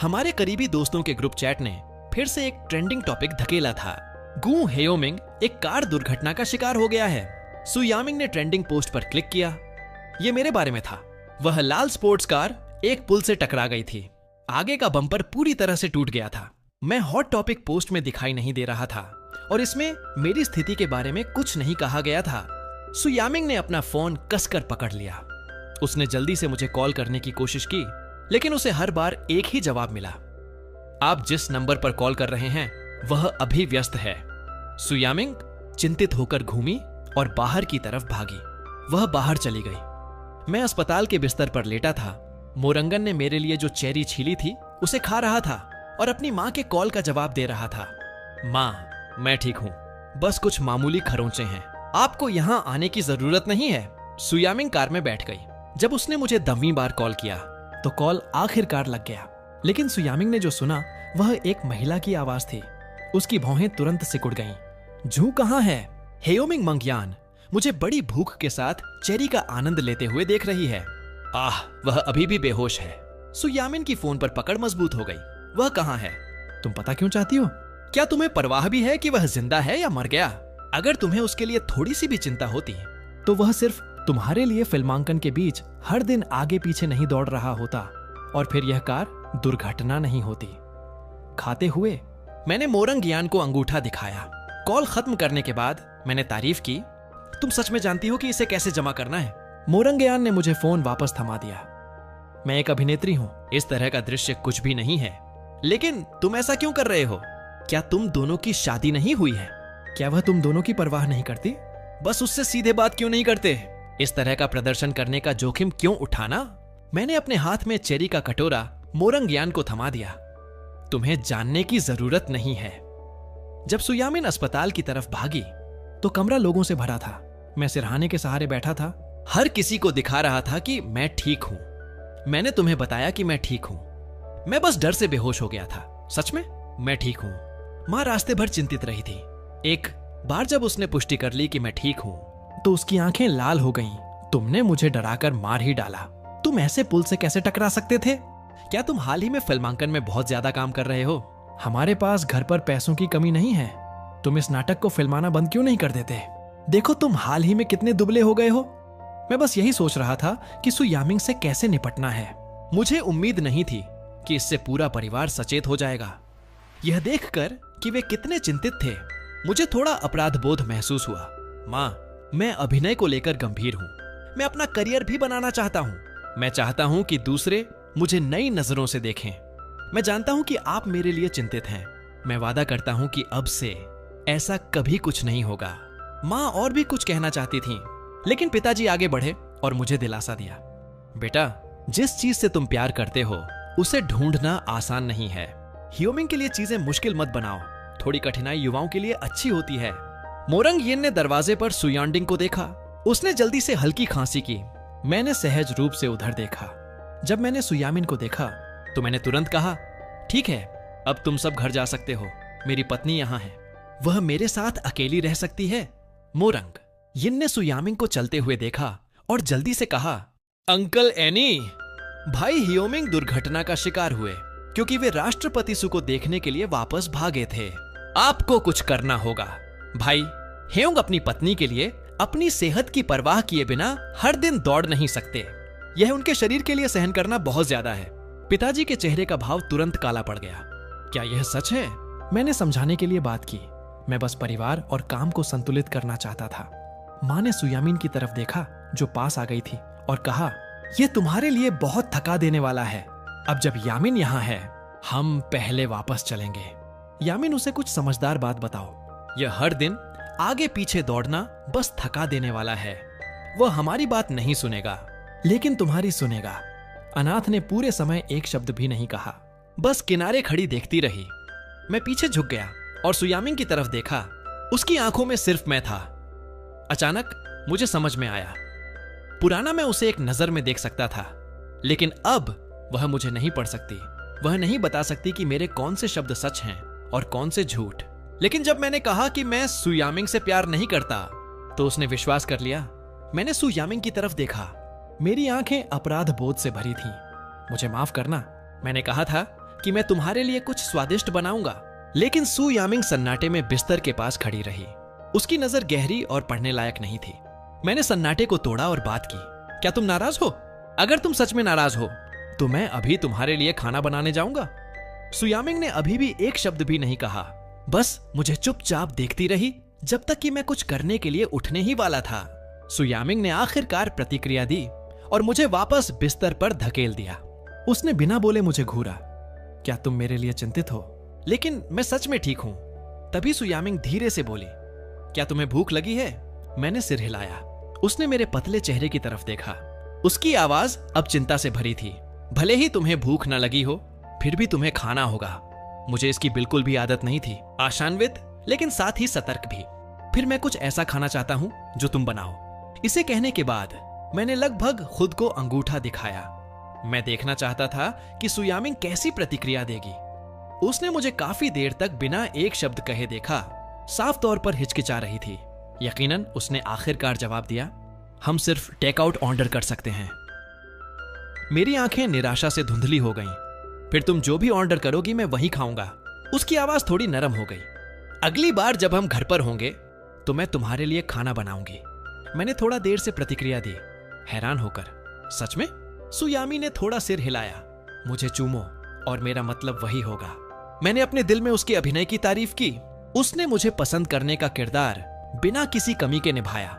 Speaker 1: हमारे करीबी दोस्तों के ग्रुप चैट ने फिर से एक ट्रेंडिंग टॉपिक धकेला था। गू हेयोमिंग एक कार दुर्घटना का शिकार हो गया है। सु यामिंग ने ट्रेंडिंग पोस्ट पर क्लिक किया। यह मेरे बारे में था। वह लाल स्पोर्ट्स कार एक पुल से टकरा गई थी। आगे का बम्पर पूरी तरह से टूट गया था। मैं हॉट टॉपिक पोस्ट में दिखाई नहीं दे रहा था और इसमें मेरी स्थिति के बारे में कुछ नहीं कहा गया था। सु यामिंग ने अपना फोन कसकर पकड़ लिया। उसने जल्दी से मुझे कॉल करने की कोशिश की, लेकिन उसे हर बार एक ही जवाब मिला, आप जिस नंबर पर कॉल कर रहे हैं वह अभी व्यस्त है। सु यामिंग चिंतित होकर घूमी और बाहर की तरफ भागी। वह बाहर चली गई। मैं अस्पताल के बिस्तर पर लेटा था। मोरंगन ने मेरे लिए जो चेरी छीली थी उसे खा रहा था और अपनी मां के कॉल का जवाब दे रहा था। मां, मैं ठीक हूं, बस कुछ मामूली खरोंचे हैं। आपको यहां आने की जरूरत नहीं है। सु यामिंग कार में बैठ गई। जब उसने मुझे 10वीं बार कॉल किया तो कॉल आखिरकार लग गया, लेकिन सु यामिंग ने जो सुना वह एक महिला की आवाज थी। उसकी भौहें तुरंत सिकुड़ गईं। जू कहां है? हेयोमिंग मंगयान मुझे बड़ी भूख के साथ चेरी का आनंद लेते हुए देख रही है। आह, वह अभी भी बेहोश है। सु यामिन की फोन पर पकड़ मजबूत हो गई। वह कहां है? तुम पता क्यों चाहती हो? क्या तुम्हें परवाह भी है कि वह जिंदा है या मर गया? अगर तुम्हें उसके लिए थोड़ी सी भी चिंता होती तो वह सिर्फ तुम्हारे लिए फिल्मांकन के बीच हर दिन आगे पीछे नहीं दौड़ रहा होता और फिर यह कार दुर्घटना नहीं होती। खाते हुए मैंने मोरंग यान को अंगूठा दिखाया। कॉल खत्म करने के बाद मैंने तारीफ की, तुम सच में जानती हो कि इसे कैसे जमा करना है? मोरंग यान ने मुझे फोन वापस थमा दिया। मैं एक अभिनेत्री हूं, इस तरह का दृश्य कुछ भी नहीं है। लेकिन तुम ऐसा क्यों कर रहे हो? क्या तुम दोनों की शादी नहीं हुई है? क्या वह तुम दोनों की परवाह नहीं करती? बस उससे सीधे बात क्यों नहीं करते? इस तरह का प्रदर्शन करने का जोखिम क्यों उठाना? मैंने अपने हाथ में चेरी का कटोरा मोरंग यान को थमा दिया। तुम्हें जानने की जरूरत नहीं है। जब सु यामिन अस्पताल की तरफ भागी तो कमरा लोगों से भरा था। मैं सिरहाने के सहारे बैठा था, हर किसी को दिखा रहा था कि मैं ठीक हूं। मैंने तुम्हें बताया कि मैं ठीक हूं। मैं बस डर से बेहोश हो गया था। सच में मैं ठीक हूं। मां रास्ते भर चिंतित रही थी। एक बार जब उसने पुष्टि कर ली कि मैं ठीक हूं तो उसकी आंखें लाल हो गईं। तुमने मुझे डराकर मार ही डाला। तुम ऐसे पुल से कैसे टकरा सकते थे? क्या तुम हाल ही में फिल्मांकन में बहुत ज्यादा काम कर रहे हो? हमारे पास घर पर पैसों की कमी नहीं है। तुम इस नाटक को फिल्माना बंद क्यों नहीं कर देते? देखो तुम हाल ही में कितने दुबले हो गए हो। मैं बस यही सोच रहा था कि सु यामिंग से कैसे निपटना है। मुझे उम्मीद नहीं थी कि इससे पूरा परिवार सचेत हो जाएगा। यह देखकर कि वे कितने चिंतित थे, मुझे थोड़ा अपराध बोध महसूस हुआ। मां, मैं अभिनय को लेकर गंभीर हूं। मैं अपना करियर भी बनाना चाहता हूं। मैं चाहता हूं कि दूसरे मुझे नई नजरों से देखें। मैं जानता हूं कि आप मेरे लिए चिंतित हैं। मैं वादा करता हूं कि अब से ऐसा कभी कुछ नहीं होगा। मां और भी कुछ कहना चाहती थीं, लेकिन पिताजी आगे बढ़े और मुझे दिलासा दिया। बेटा, जिस चीज से तुम प्यार करते हो उसे ढूंढना आसान नहीं है। हियोमिंग के लिए चीजें मुश्किल मत बनाओ, थोड़ी कठिनाई युवाओं के लिए अच्छी होती है। मोरंग यिन ने दरवाजे पर सुयांडिंग को देखा। उसने जल्दी से हल्की खांसी की। मैंने सहज रूप से उधर देखा। जब मैंने सुयामिन को देखा तो मैंने तुरंत कहा, ठीक है, अब तुम सब घर जा सकते हो, मेरी पत्नी यहां है, वह मेरे साथ अकेली रह सकती है। मोरंग यिन ने सुयामिन को चलते हुए देखा और जल्दी से कहा, अंकल एनी, भाई हियोमिंग दुर्घटना का शिकार हुए क्योंकि वे राष्ट्रपति सु को देखने के लिए वापस भागे थे। आपको कुछ करना होगा। भाई हेयोंग अपनी पत्नी के लिए अपनी सेहत की परवाह किए बिना हर दिन दौड़ नहीं सकते। यह उनके शरीर के लिए सहन करना बहुत ज्यादा है। पिताजी के चेहरे का भाव तुरंत काला पड़ गया। क्या यह सच है? मैंने समझाने के लिए बात की। मैं बस परिवार और काम को संतुलित करना चाहता था। माँ ने सुयामिन की तरफ देखा जो पास आ गई थी और कहा, यह तुम्हारे लिए बहुत थका देने वाला है। अब जब यामिन यहाँ है, हम पहले वापस चलेंगे। यामिन, उसे कुछ समझदार बात बताओ। यह हर दिन आगे पीछे दौड़ना बस थका देने वाला है। वह हमारी बात नहीं सुनेगा, लेकिन तुम्हारी सुनेगा। अनाथ ने पूरे समय एक शब्द भी नहीं कहा, बस किनारे खड़ी देखती रही। मैं पीछे झुक गया और सुयामिन की तरफ देखा। उसकी आंखों में सिर्फ मैं था। अचानक मुझे समझ में आया, पुराना मैं उसे एक नजर में देख सकता था, लेकिन अब वह मुझे नहीं पढ़ सकती। वह नहीं बता सकती कि मेरे कौन से शब्द सच हैं और कौन से झूठ। लेकिन जब मैंने कहा कि मैं सुयामिंग से प्यार नहीं करता, तो उसने विश्वास कर लिया। मैंने सुयामिंग की तरफ देखा। मेरी आंखें अपराध बोध से भरी थीं। मुझे माफ करना, मैंने कहा था कि मैं तुम्हारे लिए कुछ स्वादिष्ट बनाऊंगा, लेकिन सुयामिंग सन्नाटे में बिस्तर के पास खड़ी रही। उसकी नजर गहरी और पढ़ने लायक नहीं थी। मैंने सन्नाटे को तोड़ा और बात की, क्या तुम नाराज हो? अगर तुम सच में नाराज हो तो मैं अभी तुम्हारे लिए खाना बनाने जाऊंगा। सुयामिंग ने अभी भी एक शब्द भी नहीं कहा, बस मुझे चुपचाप देखती रही जब तक कि मैं कुछ करने के लिए उठने ही वाला था। सुयामिंग ने आखिरकार प्रतिक्रिया दी और मुझे वापस बिस्तर पर धकेल दिया। उसने बिना बोले मुझे घूरा। क्या तुम मेरे लिए चिंतित हो? लेकिन मैं सच में ठीक हूं। तभी सुयामिंग धीरे से बोली, क्या तुम्हें भूख लगी है? मैंने सिर हिलाया। उसने मेरे पतले चेहरे की तरफ देखा। उसकी आवाज अब चिंता से भरी थी। भले ही तुम्हें भूख न लगी हो, फिर भी तुम्हें खाना होगा। मुझे इसकी बिल्कुल भी आदत नहीं थी। आशान्वित लेकिन साथ ही सतर्क भी। फिर मैं कुछ ऐसा खाना चाहता हूं जो तुम बनाओ। इसे कहने के बाद मैंने लगभग खुद को अंगूठा दिखाया। मैं देखना चाहता था कि सुयामिंग कैसी प्रतिक्रिया देगी। उसने मुझे काफी देर तक बिना एक शब्द कहे देखा। साफ तौर पर हिचकिचा रही थी। यकीनन उसने आखिरकार जवाब दिया, हम सिर्फ टेक आउट ऑर्डर कर सकते हैं। मेरी आंखें निराशा से धुंधली हो गईं। फिर तुम जो भी ऑर्डर करोगी मैं वही खाऊंगा। उसकी आवाज थोड़ी नरम हो गई। अगली बार जब हम घर पर होंगे तो मैं तुम्हारे लिए खाना बनाऊंगी। मैंने थोड़ा देर से प्रतिक्रिया दी, हैरान होकर। सच में? सुयामी ने थोड़ा सिर हिलाया। मुझे चूमो और मेरा मतलब वही होगा। मैंने अपने दिल में उसके अभिनय की तारीफ की। उसने मुझे पसंद करने का किरदार बिना किसी कमी के निभाया।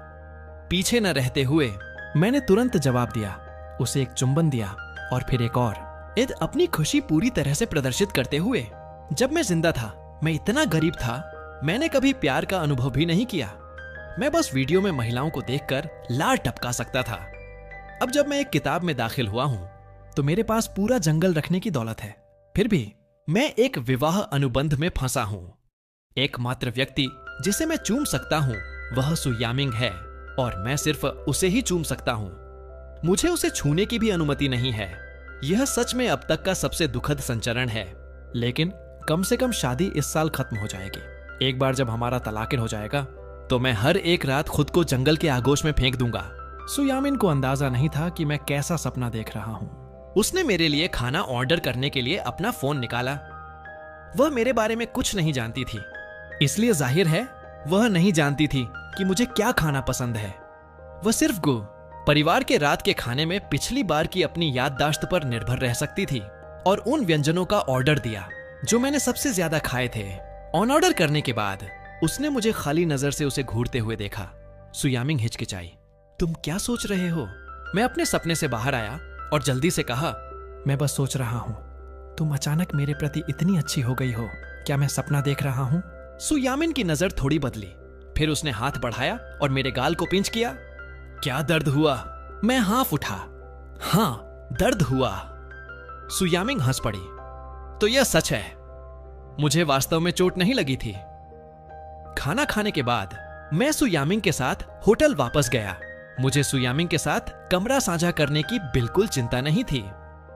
Speaker 1: पीछे न रहते हुए मैंने तुरंत जवाब दिया, उसे एक चुंबन दिया और फिर एक और। इद अपनी खुशी पूरी तरह से प्रदर्शित करते हुए। जब मैं जिंदा था, मैं इतना गरीब था, मैंने कभी प्यार का अनुभव भी नहीं किया। मैं बस वीडियो में महिलाओं को देखकर लार टपका सकता था। अब जब मैं एक किताब में दाखिल हुआ हूं तो मेरे पास पूरा जंगल रखने की दौलत है। फिर भी मैं एक विवाह अनुबंध में फंसा हूं। एकमात्र व्यक्ति जिसे मैं चूम सकता हूं वह सुयामिंग है और मैं सिर्फ उसे ही चूम सकता हूं। मुझे उसे छूने की भी अनुमति नहीं है। यह सच में अब तक का सबसे दुखद संचरण है। लेकिन कम से कम शादी इस साल खत्म हो जाएगी। एक बार जब हमारा तलाकिन हो जाएगा तो मैं हर एक रात खुद को जंगल के आगोश में फेंक दूंगा। सुयामिन को अंदाजा नहीं था कि मैं कैसा सपना देख रहा हूं। उसने मेरे लिए खाना ऑर्डर करने के लिए अपना फोन निकाला। वह मेरे बारे में कुछ नहीं जानती थी, इसलिए जाहिर है वह नहीं जानती थी कि मुझे क्या खाना पसंद है। वह सिर्फ परिवार के रात के खाने में पिछली बार की अपनी याददाश्त पर निर्भर रह सकती थी और उन व्यंजनों का ऑर्डर दिया जो मैंने सबसे ज्यादा खाए थे। ऑन ऑर्डर करने के बाद उसने मुझे खाली नजर से उसे घूरते हुए देखा। सुयामिंग हिचकिचाई। तुम क्या सोच रहे हो? मैं अपने सपने से बाहर आया और जल्दी से कहा, मैं बस सोच रहा हूं तुम अचानक मेरे प्रति इतनी अच्छी हो गई हो। क्या मैं सपना देख रहा हूं? सुयामिन की नजर थोड़ी बदली। फिर उसने हाथ बढ़ाया और मेरे गाल को पिंच किया। क्या दर्द हुआ? मैं हाँफ उठा। हाँ, दर्द हुआ। सुयामिंग हंस पड़ी। तो यह सच है, मुझे वास्तव में चोट नहीं लगी थी। खाना खाने के बाद मैं सुयामिंग के साथ होटल वापस गया। मुझे सुयामिंग के साथ कमरा साझा करने की बिल्कुल चिंता नहीं थी।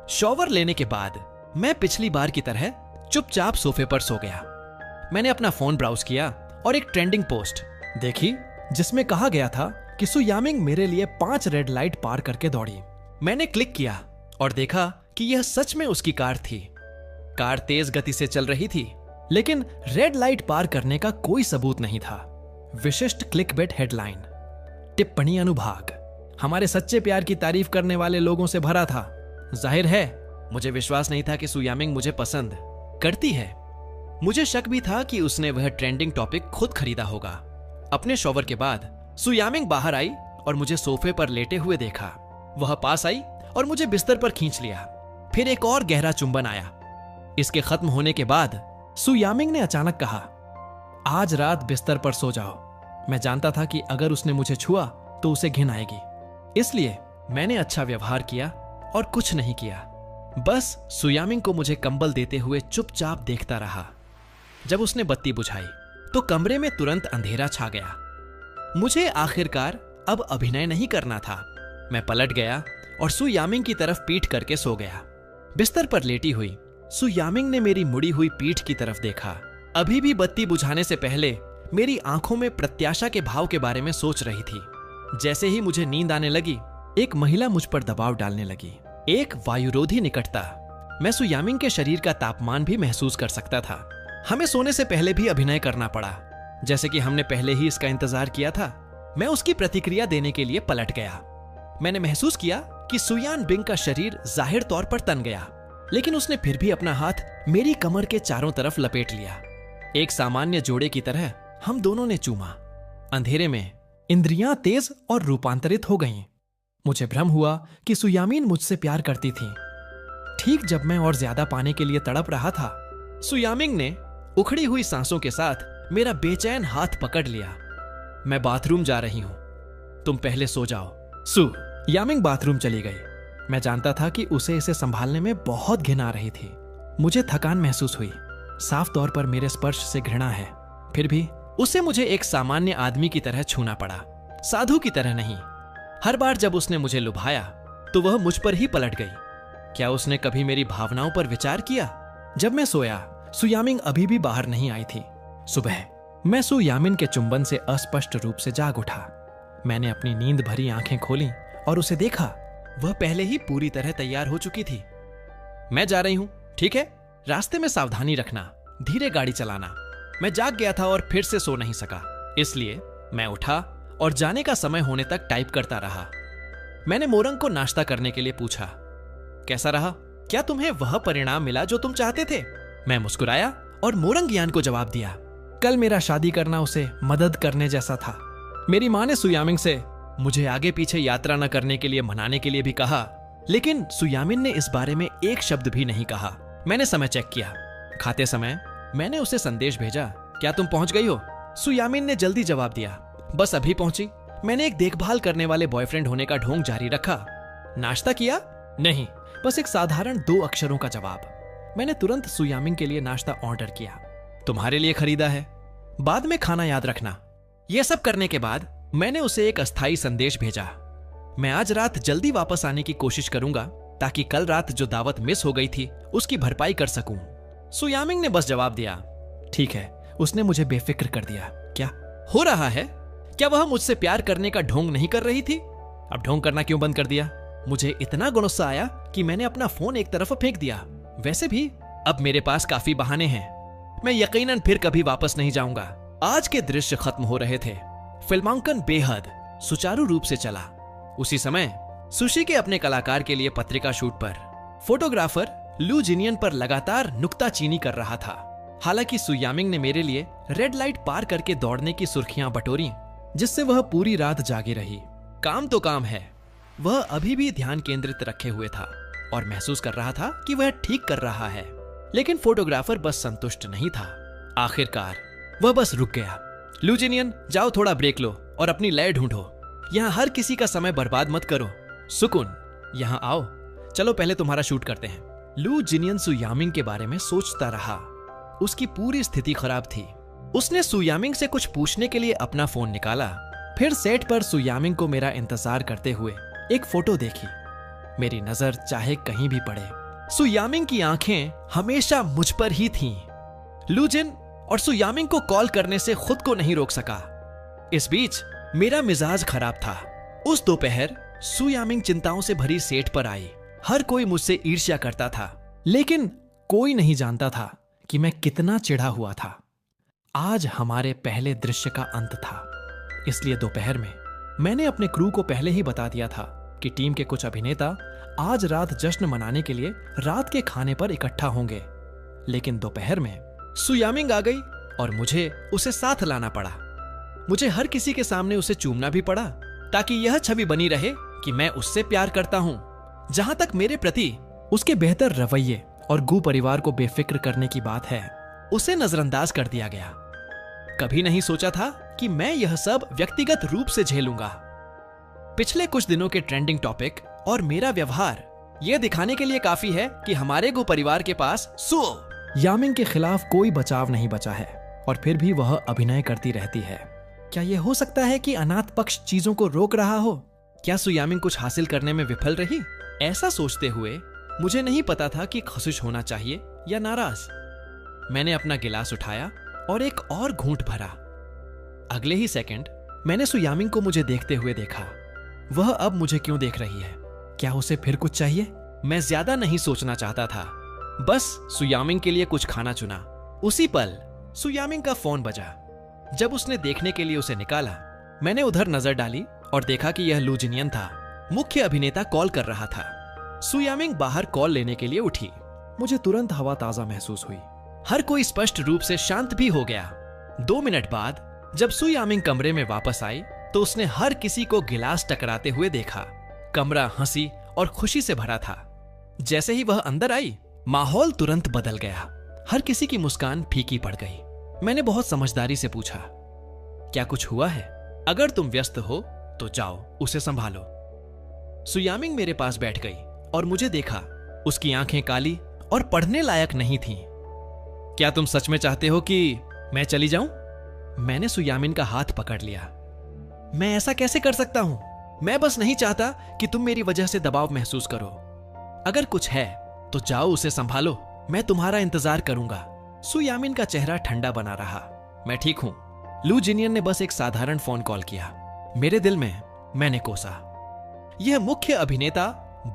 Speaker 1: शॉवर लेने के बाद मैं पिछली बार की तरह चुपचाप सोफे पर सो गया। मैंने अपना फोन ब्राउज किया और एक ट्रेंडिंग पोस्ट देखी जिसमें कहा गया था कि सुयामिंग मेरे लिए 5 रेड लाइट पार करके दौड़ी। मैंने क्लिक किया और देखा कि यह सच में उसकी कार थी। कार तेज गति से चल रही थी, लेकिन रेड लाइट पार करने का कोई सबूत नहीं था। विशिष्ट क्लिकबेट हेडलाइन, टिप्पणी अनुभाग हमारे सच्चे प्यार की तारीफ करने वाले लोगों से भरा था। जाहिर है मुझे विश्वास नहीं था कि सुयामिंग मुझे पसंद करती है। मुझे शक भी था कि उसने वह ट्रेंडिंग टॉपिक खुद खरीदा होगा। अपने शॉवर के बाद सुयामिंग बाहर आई और मुझे सोफे पर लेटे हुए देखा। वह पास आई और मुझे बिस्तर पर खींच लिया। फिर एक और गहरा चुंबन आया। इसके खत्म होने के बाद सुयामिंग ने अचानक कहा, आज रात बिस्तर पर सो जाओ। मैं जानता था कि अगर उसने मुझे छुआ तो उसे घिन आएगी, इसलिए मैंने अच्छा व्यवहार किया और कुछ नहीं किया। बस सुयामिंग को मुझे कंबल देते हुए चुपचाप देखता रहा। जब उसने बत्ती बुझाई तो कमरे में तुरंत अंधेरा छा गया। मुझे आखिरकार अब अभिनय नहीं करना था। मैं पलट गया और सुयामिंग की तरफ पीठ करके सो गया। बिस्तर पर लेटी हुई सुयामिंग ने मेरी मुड़ी हुई पीठ की तरफ देखा। अभी भी बत्ती बुझाने से पहले मेरी आंखों में प्रत्याशा के भाव के बारे में सोच रही थी। जैसे ही मुझे नींद आने लगी, एक महिला मुझ पर दबाव डालने लगी। एक वायुरोधी निकटता। मैं सुयामिंग के शरीर का तापमान भी महसूस कर सकता था। हमें सोने से पहले भी अभिनय करना पड़ा, जैसे कि हमने पहले ही इसका इंतजार किया था। मैं उसकी प्रतिक्रिया देने के लिए पलट गया। मैंने महसूस किया कि सुयान बिंग का शरीर जाहिर तौर पर तन गया, लेकिन उसने फिर भी अपना हाथ मेरी कमर के चारों तरफ लपेट लिया। एक सामान्य जोड़े की तरह हम दोनों ने चूमा। अंधेरे में इंद्रियां तेज और रूपांतरित हो गईं। मुझे भ्रम हुआ कि सुयामीन मुझसे प्यार करती थी। ठीक जब मैं और ज्यादा पाने के लिए तड़प रहा था, सुयामिंग ने उखड़ी हुई सांसों के साथ मेरा बेचैन हाथ पकड़ लिया। मैं बाथरूम जा रही हूं, तुम पहले सो जाओ। सु यामिंग बाथरूम चली गई। मैं जानता था कि उसे इसे संभालने में बहुत घिन आ रही थी। मुझे थकान महसूस हुई। साफ तौर पर मेरे स्पर्श से घृणा है, फिर भी उसे मुझे एक सामान्य आदमी की तरह छूना पड़ा, साधु की तरह नहीं। हर बार जब उसने मुझे लुभाया तो वह मुझ पर ही पलट गई। क्या उसने कभी मेरी भावनाओं पर विचार किया? जब मैं सोया, सुयामिंग अभी भी बाहर नहीं आई थी। सुबह मैं सुयामिन के चुंबन से अस्पष्ट रूप से जाग उठा। मैंने अपनी नींद भरी आंखें खोली और उसे देखा। वह पहले ही पूरी तरह तैयार हो चुकी थी। मैं जा रही हूं, ठीक है? रास्ते में सावधानी रखना, धीरे गाड़ी चलाना। मैं जाग गया था और फिर से सो नहीं सका, इसलिए मैं उठा और जाने का समय होने तक टाइप करता रहा। मैंने मोरंग को नाश्ता करने के लिए पूछा, कैसा रहा? क्या तुम्हें वह परिणाम मिला जो तुम चाहते थे? मैं मुस्कुराया और मोरंग ज्ञान को जवाब दिया, कल मेरा शादी करना उसे मदद करने जैसा था। मेरी मां ने सुयामिंग से मुझे आगे पीछे यात्रा न करने के लिए मनाने के लिए भी कहा, लेकिन सुयामिन ने इस बारे में एक शब्द भी नहीं कहा। मैंने समय चेक किया। खाते समय मैंने उसे संदेश भेजा, क्या तुम पहुंच गई हो? सुयामिन ने जल्दी जवाब दिया, बस अभी पहुंची। मैंने एक देखभाल करने वाले बॉयफ्रेंड होने का ढोंग जारी रखा। नाश्ता किया? नहीं, बस एक साधारण 2 अक्षरों का जवाब। मैंने तुरंत सुयामिंग के लिए नाश्ता ऑर्डर किया। तुम्हारे लिए खरीदा है, बाद में खाना याद रखना। यह सब करने के बाद मैंने उसे एक अस्थायी संदेश भेजा, मैं आज रात जल्दी वापस आने की कोशिश करूंगा ताकि कल रात जो दावत मिस हो गई थी उसकी भरपाई कर सकूं। सुयामिंग ने बस जवाब दिया, ठीक है। उसने मुझे बेफिक्र कर दिया। क्या हो रहा है? क्या वह मुझसे प्यार करने का ढोंग नहीं कर रही थी? अब ढोंग करना क्यों बंद कर दिया? मुझे इतना गुस्सा आया कि मैंने अपना फोन एक तरफ फेंक दिया। वैसे भी अब मेरे पास काफी बहाने हैं। मैं यकीनन फिर कभी वापस नहीं जाऊंगा। आज के दृश्य खत्म हो रहे थे। फिल्मांकन बेहद सुचारू रूप से चला। उसी समय सुशी के अपने कलाकार के लिए पत्रिका शूट पर फोटोग्राफर लू जिनियन पर लगातार नुक्ताचीनी कर रहा था। हालांकि सुयामिंग ने मेरे लिए रेड लाइट पार करके दौड़ने की सुर्खियां बटोरी, जिससे वह पूरी रात जागी रही। काम तो काम है। वह अभी भी ध्यान केंद्रित रखे हुए था और महसूस कर रहा था कि वह ठीक कर रहा है, लेकिन फोटोग्राफर बस संतुष्ट नहीं था। आखिरकार वह बस रुक गया। लू जिनियन, जाओ थोड़ा ब्रेक लो और अपनी लय ढूंढो। यहाँ हर किसी का समय बर्बाद मत करो। सुकुन, यहाँ आओ। चलो पहले तुम्हारा शूट करते हैं। लू जिनियन सु यामिंग के बारे में सोचता रहा। उसकी पूरी स्थिति खराब थी। उसने सु यामिंग से कुछ पूछने के लिए अपना फोन निकाला। फिर सेट पर सु यामिंग को मेरा इंतजार करते हुए एक फोटो देखी। मेरी नजर चाहे कहीं भी पड़े, सु यामिंग की आंखें हमेशा मुझ पर ही थीं। लू जिन और सु यामिंग को कॉल करने से खुद को नहीं रोक सका। इस बीच मेरा मिजाज खराब था। उस दोपहर सु यामिंग चिंताओं से भरी सेट पर आई। हर कोई मुझसे ईर्ष्या करता था, लेकिन कोई नहीं जानता था कि मैं कितना चिढ़ा हुआ था। आज हमारे पहले दृश्य का अंत था, इसलिए दोपहर में मैंने अपने क्रू को पहले ही बता दिया था कि टीम के कुछ अभिनेता आज रात जश्न मनाने के लिए रात के खाने पर इकट्ठा होंगे। लेकिन दोपहर में सु यामिंग आ गई और मुझे उसे साथ लाना पड़ा। मुझे हर किसी के सामने उसे चूमना भी पड़ा, ताकि यह छवि बनी रहे कि मैं उससे प्यार करता हूं। जहां तक मेरे प्रति उसके बेहतर रवैये और गू परिवार को बेफिक्र करने की बात है, उसे नजरअंदाज कर दिया गया। कभी नहीं सोचा था कि मैं यह सब व्यक्तिगत रूप से झेलूंगा। पिछले कुछ दिनों के ट्रेंडिंग टॉपिक और मेरा व्यवहार यह दिखाने के लिए काफी है कि हमारे गो परिवार के पास सु यामिंग के खिलाफ कोई बचाव नहीं बचा है, और फिर भी वह अभिनय करती रहती है। क्या यह हो सकता है कि अनाथ पक्ष चीजों को रोक रहा हो? क्या सु यामिंग कुछ हासिल करने में विफल रही? ऐसा सोचते हुए मुझे नहीं पता था कि खुश होना चाहिए या नाराज। मैंने अपना गिलास उठाया और एक और घूंट भरा। अगले ही सेकंड मैंने सु यामिंग को मुझे देखते हुए देखा। वह अब मुझे क्यों देख रही है? क्या उसे फिर कुछ चाहिए? मैं ज्यादा नहीं सोचना चाहता था, बस सु यामिंग के लिए कुछ खाना चुना। उसी पल सु यामिंग का फोन बजा। जब उसने देखने के लिए उसे निकाला, मैंने उधर नजर डाली और देखा कि यह लू जिनियन था। मुख्य अभिनेता कॉल कर रहा था। सु यामिंग बाहर कॉल लेने के लिए उठी। मुझे तुरंत हवा ताजा महसूस हुई। हर कोई स्पष्ट रूप से शांत भी हो गया। 2 मिनट बाद जब सु यामिंग कमरे में वापस आई तो उसने हर किसी को गिलास टकराते हुए देखा। कमरा हंसी और खुशी से भरा था। जैसे ही वह अंदर आई, माहौल तुरंत बदल गया। हर किसी की मुस्कान फीकी पड़ गई। मैंने बहुत समझदारी से पूछा, क्या कुछ हुआ है? अगर तुम व्यस्त हो तो जाओ, उसे संभालो। सु यामिंग मेरे पास बैठ गई और मुझे देखा। उसकी आंखें काली और पढ़ने लायक नहीं थीं। क्या तुम सच में चाहते हो कि मैं चली जाऊं? मैंने सु यामिंग का हाथ पकड़ लिया। मैं ऐसा कैसे कर सकता हूं? मैं बस नहीं चाहता कि तुम मेरी वजह से दबाव महसूस करो। अगर कुछ है तो जाओ, उसे संभालो। मैं तुम्हारा इंतजार करूंगा। सु यामिंग का चेहरा ठंडा बना रहा। मैं ठीक हूं। लू जिनियन ने बस एक साधारण फोन कॉल किया। मेरे दिल में मैंने कोसा, यह मुख्य अभिनेता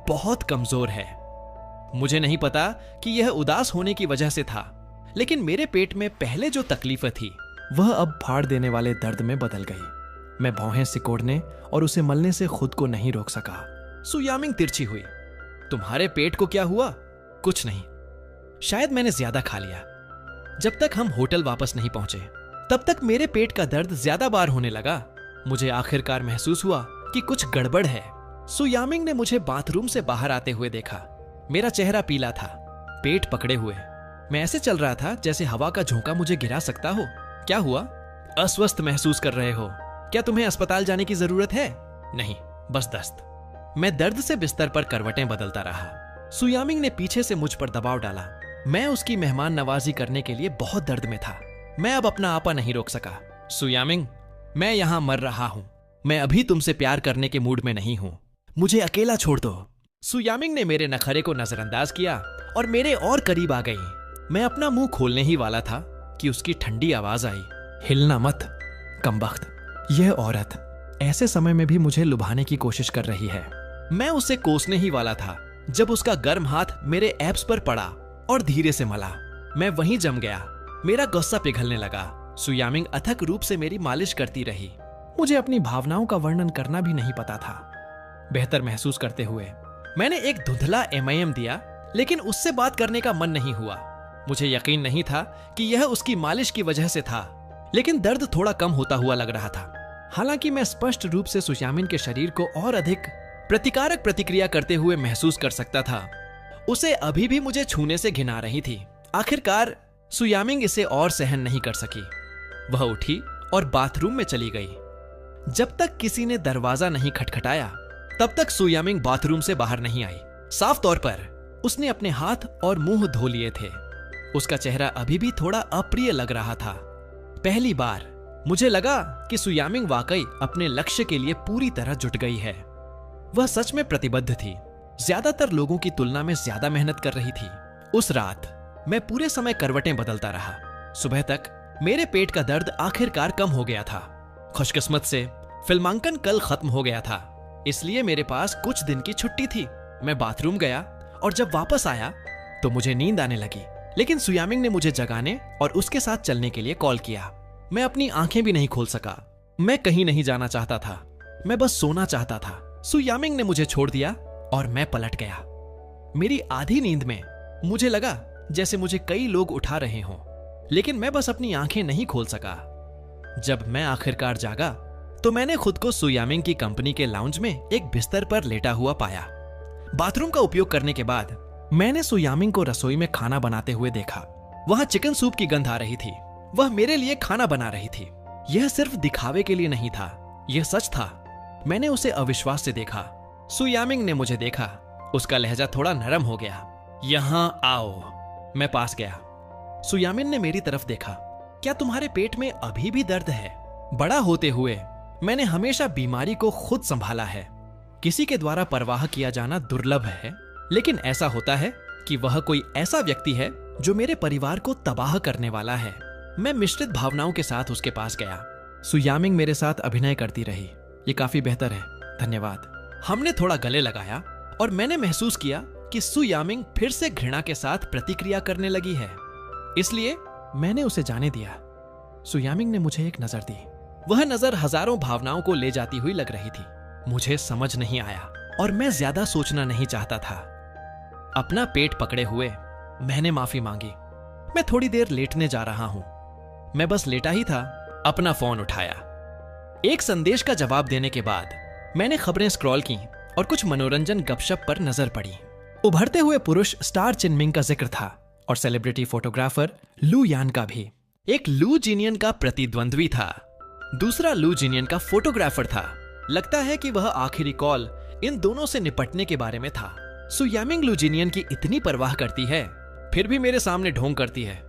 Speaker 1: बहुत कमजोर है। मुझे नहीं पता कि यह उदास होने की वजह से था, लेकिन मेरे पेट में पहले जो तकलीफ थी वह अब फाड़ देने वाले दर्द में बदल गई। मैं भौहें सिकोड़ने और उसे मलने से खुद को नहीं रोक सका। सु यामिंग तिरछी हुई। तुम्हारे पेट को क्या हुआ? कुछ नहीं, शायद मैंने ज्यादा खा लिया। जब तक हम होटल वापस नहीं पहुंचे तब तक मेरे पेट का दर्द ज्यादा बार होने लगा। मुझे आखिरकार महसूस हुआ कि कुछ गड़बड़ है। सु यामिंग ने मुझे बाथरूम से बाहर आते हुए देखा। मेरा चेहरा पीला था, पेट पकड़े हुए। मैं ऐसे चल रहा था जैसे हवा का झोंका मुझे गिरा सकता हो। क्या हुआ? अस्वस्थ महसूस कर रहे हो? क्या तुम्हें अस्पताल जाने की जरूरत है? नहीं, बस दस्त। मैं दर्द से बिस्तर पर करवटें बदलता रहा। सु यामिंग ने पीछे से मुझ पर दबाव डाला। मैं उसकी मेहमान नवाजी करने के लिए बहुत दर्द में था। मैं अब अपना आपा नहीं रोक सका। सु यामिंग, मैं यहां मर रहा हूं। मैं अभी तुमसे प्यार करने के मूड में नहीं हूं। मुझे अकेला छोड़ दो। सु यामिंग ने मेरे नखरे को नजरअंदाज किया और मेरे और करीब आ गई। मैं अपना मुंह खोलने ही वाला था कि उसकी ठंडी आवाज आई, हिलना मत कमबख्त। यह औरत ऐसे समय में भी मुझे लुभाने की कोशिश कर रही है। मैं उसे कोसने ही वाला था जब उसका गर्म हाथ मेरे एब्स पर पड़ा और धीरे से मला। मैं वहीं जम गया। मेरा गुस्सा पिघलने लगा। सु यामिंग अथक रूप से मेरी मालिश करती रही। मुझे अपनी भावनाओं का वर्णन करना भी नहीं पता था। बेहतर महसूस करते हुए मैंने एक धुंधला एमआईएम दिया, लेकिन उससे बात करने का मन नहीं हुआ। मुझे यकीन नहीं था कि यह उसकी मालिश की वजह से था, लेकिन दर्द थोड़ा कम होता हुआ लग रहा था। हालांकि मैं स्पष्ट रूप से सु यामिंग के शरीर को और अधिक प्रतिकारक प्रतिक्रिया करते हुए महसूस कर सकता था। उसे अभी भी मुझे छूने से घिना रही थी। आखिरकार सु यामिंग इसे और सहन नहीं कर सकी। वह उठी और बाथरूम में चली गई। जब तक किसी ने दरवाजा नहीं खटखटाया तब तक सु यामिंग बाथरूम से बाहर नहीं आई। साफ तौर पर उसने अपने हाथ और मुंह धो लिए थे। उसका चेहरा अभी भी थोड़ा अप्रिय लग रहा था। पहली बार मुझे लगा कि सु यामिंग वाकई अपने लक्ष्य के लिए पूरी तरह जुट गई है। वह सच में प्रतिबद्ध थी, ज्यादातर लोगों की तुलना में ज्यादा मेहनत कर रही थी। उस रात मैं पूरे समय करवटें बदलता रहा। सुबह तक मेरे पेट का दर्द आखिरकार कम हो गया था। खुशकिस्मत से फिल्मांकन कल खत्म हो गया था, इसलिए मेरे पास कुछ दिन की छुट्टी थी। मैं बाथरूम गया और जब वापस आया तो मुझे नींद आने लगी, लेकिन सु यामिंग ने मुझे जगाने और उसके साथ चलने के लिए कॉल किया। मैं अपनी आंखें भी नहीं खोल सका। मैं कहीं नहीं जाना चाहता था, मैं बस सोना चाहता था। सु यामिंग ने मुझे छोड़ दिया और मैं पलट गया। मेरी आधी नींद में मुझे लगा जैसे मुझे कई लोग उठा रहे हों, लेकिन मैं बस अपनी आंखें नहीं खोल सका। जब मैं आखिरकार जागा तो मैंने खुद को सु यामिंग की कंपनी के लाउंज में एक बिस्तर पर लेटा हुआ पाया। बाथरूम का उपयोग करने के बाद मैंने सु यामिंग को रसोई में खाना बनाते हुए देखा। वहां चिकन सूप की गंध आ रही थी। वह मेरे लिए खाना बना रही थी। यह सिर्फ दिखावे के लिए नहीं था, यह सच था। मैंने उसे अविश्वास से देखा। सु यामिंग ने मुझे देखा। उसका लहजा थोड़ा नरम हो गया। यहां आओ। मैं पास गया। सु यामिंग ने मेरी तरफ देखा। क्या तुम्हारे पेट में अभी भी दर्द है? बड़ा होते हुए मैंने हमेशा बीमारी को खुद संभाला है। किसी के द्वारा परवाह किया जाना दुर्लभ है, लेकिन ऐसा होता है कि वह कोई ऐसा व्यक्ति है जो मेरे परिवार को तबाह करने वाला है। मैं मिश्रित भावनाओं के साथ उसके पास गया। सु यामिंग मेरे साथ अभिनय करती रही। ये काफी बेहतर है, धन्यवाद। हमने थोड़ा गले लगाया और मैंने महसूस किया कि सु यामिंग फिर से घृणा के साथ प्रतिक्रिया करने लगी है, इसलिए मैंने उसे जाने दिया। सु यामिंग ने मुझे एक नजर दी। वह नजर हजारों भावनाओं को ले जाती हुई लग रही थी। मुझे समझ नहीं आया और मैं ज्यादा सोचना नहीं चाहता था। अपना पेट पकड़े हुए मैंने माफी मांगी। मैं थोड़ी देर लेटने जा रहा हूं। मैं बस लेटा ही था, अपना फोन उठाया। एक संदेश का जवाब देने के बाद मैंने खबरें स्क्रॉल की और कुछ मनोरंजन गपशप पर नजर पड़ी। उभरते हुए पुरुष स्टार चिनमिंग का जिक्र था और सेलिब्रिटी फोटोग्राफर लू यान का भी। एक लू जिनियन का प्रतिद्वंद्वी था, दूसरा लू जिनियन का फोटोग्राफर था। लगता है कि वह आखिरी कॉल इन दोनों से निपटने के बारे में था। सु यामिंग लू जिनियन की इतनी परवाह करती है, फिर भी मेरे सामने ढोंग करती है।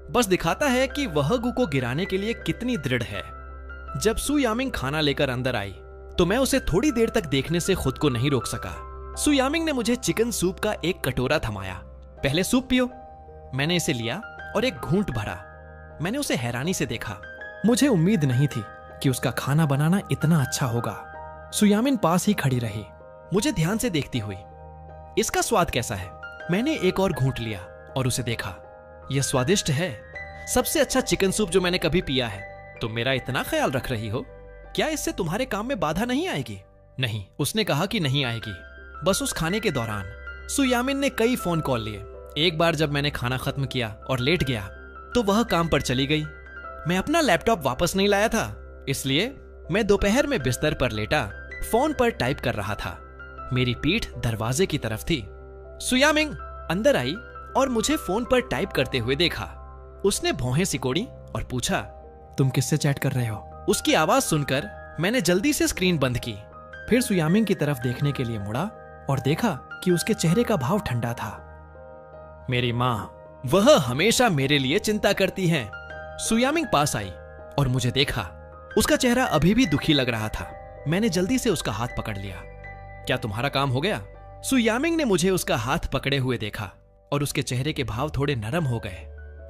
Speaker 1: बस दिखाता है कि वह गु को गिराने के लिए कितनी दृढ़ है। जब सु यामिंग खाना लेकर अंदर आई तो मैं उसे थोड़ी देर तक देखने से खुद को नहीं रोक सका। सु यामिंग ने मुझे चिकन सूप का एक कटोरा थमाया। पहले सूप पियो। मैंने इसे लिया और एक घूंट भरा। मैंने उसे हैरानी से देखा। मुझे उम्मीद नहीं थी कि उसका खाना बनाना इतना अच्छा होगा। सु यामिंग पास ही खड़ी रही, मुझे ध्यान से देखती हुई। इसका स्वाद कैसा है? मैंने एक और घूंट लिया और उसे देखा। यह स्वादिष्ट है, सबसे अच्छा चिकन सूप जो मैंने कभी पिया है। तुम मेरा इतना ख्याल रख रही हो, क्या इससे तुम्हारे काम में बाधा नहीं आएगी? नहीं, उसने कहा कि नहीं आएगी। बस उस खाने के दौरान सु यामिंग ने कई फोन कॉल लिए। एक बार जब मैंने खाना खत्म किया और लेट गया तो वह काम पर चली गई। मैं अपना लैपटॉप वापस नहीं लाया था, इसलिए मैं दोपहर में बिस्तर पर लेटा फोन पर टाइप कर रहा था। मेरी पीठ दरवाजे की तरफ थी। सु यामिंग अंदर आई और मुझे फोन पर टाइप करते हुए देखा। उसने भौहें सिकोड़ी और पूछा, तुम किससे चैट कर रहे हो? उसकी आवाज सुनकर मैंने जल्दी से स्क्रीन बंद की। फिर सु यामिंग की तरफ देखने के लिए मुड़ा और देखा कि उसके चेहरे का भाव ठंडा था। मेरी मां, वह हमेशा मेरे लिए चिंता करती हैं। सु यामिंग पास आई और मुझे देखा। उसका चेहरा अभी भी दुखी लग रहा था। मैंने जल्दी से उसका हाथ पकड़ लिया। क्या तुम्हारा काम हो गया? सु यामिंग ने मुझे उसका हाथ पकड़े हुए देखा और उसके चेहरे के भाव थोड़े नरम हो गए।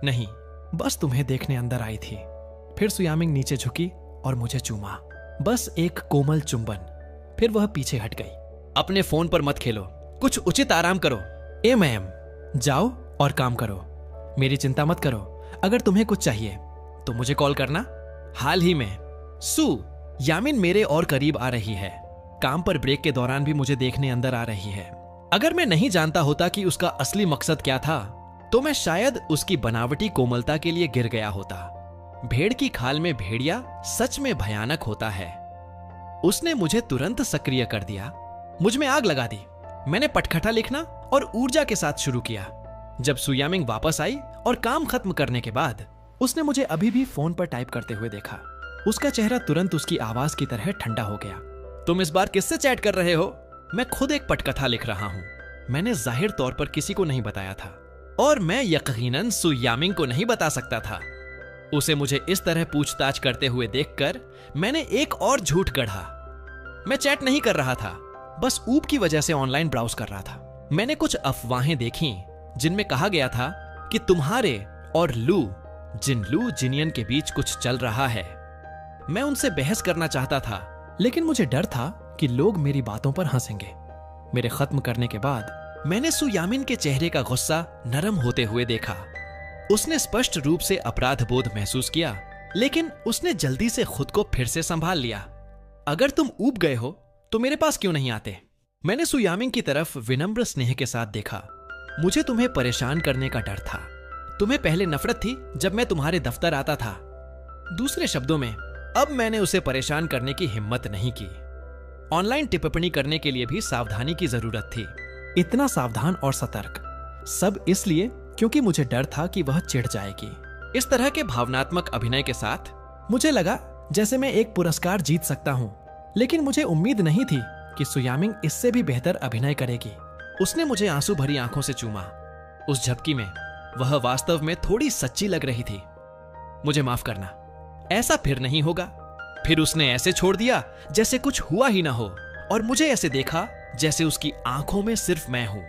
Speaker 1: नहीं, बस तुम्हें देखने अंदर आई थी। फिर सु यामिंग नीचे झुकी और मुझे चूमा, बस एक कोमल चुंबन। फिर वह पीछे हट गई। अपने फोन पर मत खेलो, कुछ उचित आराम करो। ए मैम, जाओ और काम करो। मेरी चिंता मत करो। अगर तुम्हें कुछ चाहिए तो मुझे कॉल करना। हाल ही में सु यामिन मेरे और करीब आ रही है। काम पर ब्रेक के दौरान भी मुझे देखने अंदर आ रही है। अगर मैं नहीं जानता होता कि उसका असली मकसद क्या था तो मैं शायद उसकी बनावटी कोमलता के लिए गिर गया होता। भेड़ की खाल में भेड़िया सच में भयानक होता है। उसने मुझे तुरंत सक्रिय कर दिया, मुझ में आग लगा दी। मैंने पटखटा लिखना और ऊर्जा के साथ शुरू किया। जब सु यामिंग वापस आई और काम खत्म करने के बाद उसने मुझे अभी भी फोन पर टाइप करते हुए देखा। उसका चेहरा तुरंत उसकी आवाज की तरह ठंडा हो गया। तुम इस बार किससे चैट कर रहे हो? मैं खुद एक पटकथा लिख रहा हूं। मैंने जाहिर तौर पर किसी को नहीं बताया था और मैं यकीनन सु यामिंग को नहीं बता सकता था। उसे मुझे इस तरह पूछताछ करते हुए देखकर मैंने एक और झूठ गढ़ा। मैं चैट नहीं कर रहा था, बस ऊब की वजह से ऑनलाइन ब्राउज कर रहा था। मैंने कुछ अफवाहें देखी जिनमें कहा गया था कि तुम्हारे और लू जिनियन के बीच कुछ चल रहा है। मैं उनसे बहस करना चाहता था, लेकिन मुझे डर था कि लोग मेरी बातों पर हंसेंगे। मेरे खत्म करने के बाद मैंने सु यामिन के चेहरे का गुस्सा नरम होते हुए देखा। उसने स्पष्ट रूप से अपराध बोध महसूस किया, लेकिन उसने जल्दी से खुद को फिर से संभाल लिया। अगर तुम ऊब गए हो तो मेरे पास क्यों नहीं आते? मैंने सु यामिन की तरफ विनम्र स्नेह के साथ देखा। मुझे तुम्हें परेशान करने का डर था। तुम्हें पहले नफरत थी जब मैं तुम्हारे दफ्तर आता था। दूसरे शब्दों में, अब मैंने उसे परेशान करने की हिम्मत नहीं की। ऑनलाइन टिप्पणी करने के लिए भी सावधानी की जरूरत थी। इतना सावधान और सतर्क, सब इसलिए क्योंकि मुझे डर था कि वह चिढ़ जाएगी। इस तरह के भावनात्मक अभिनय के साथ मुझे लगा जैसे मैं एक पुरस्कार जीत सकता हूं, लेकिन मुझे उम्मीद नहीं थी कि सु यामिंग इससे भी बेहतर अभिनय करेगी। उसने मुझे आंसू भरी आंखों से चूमा। उस झपकी में वह वास्तव में थोड़ी सच्ची लग रही थी। मुझे माफ करना, ऐसा फिर नहीं होगा। फिर उसने ऐसे छोड़ दिया जैसे कुछ हुआ ही ना हो और मुझे ऐसे देखा जैसे उसकी आंखों में सिर्फ मैं हूं।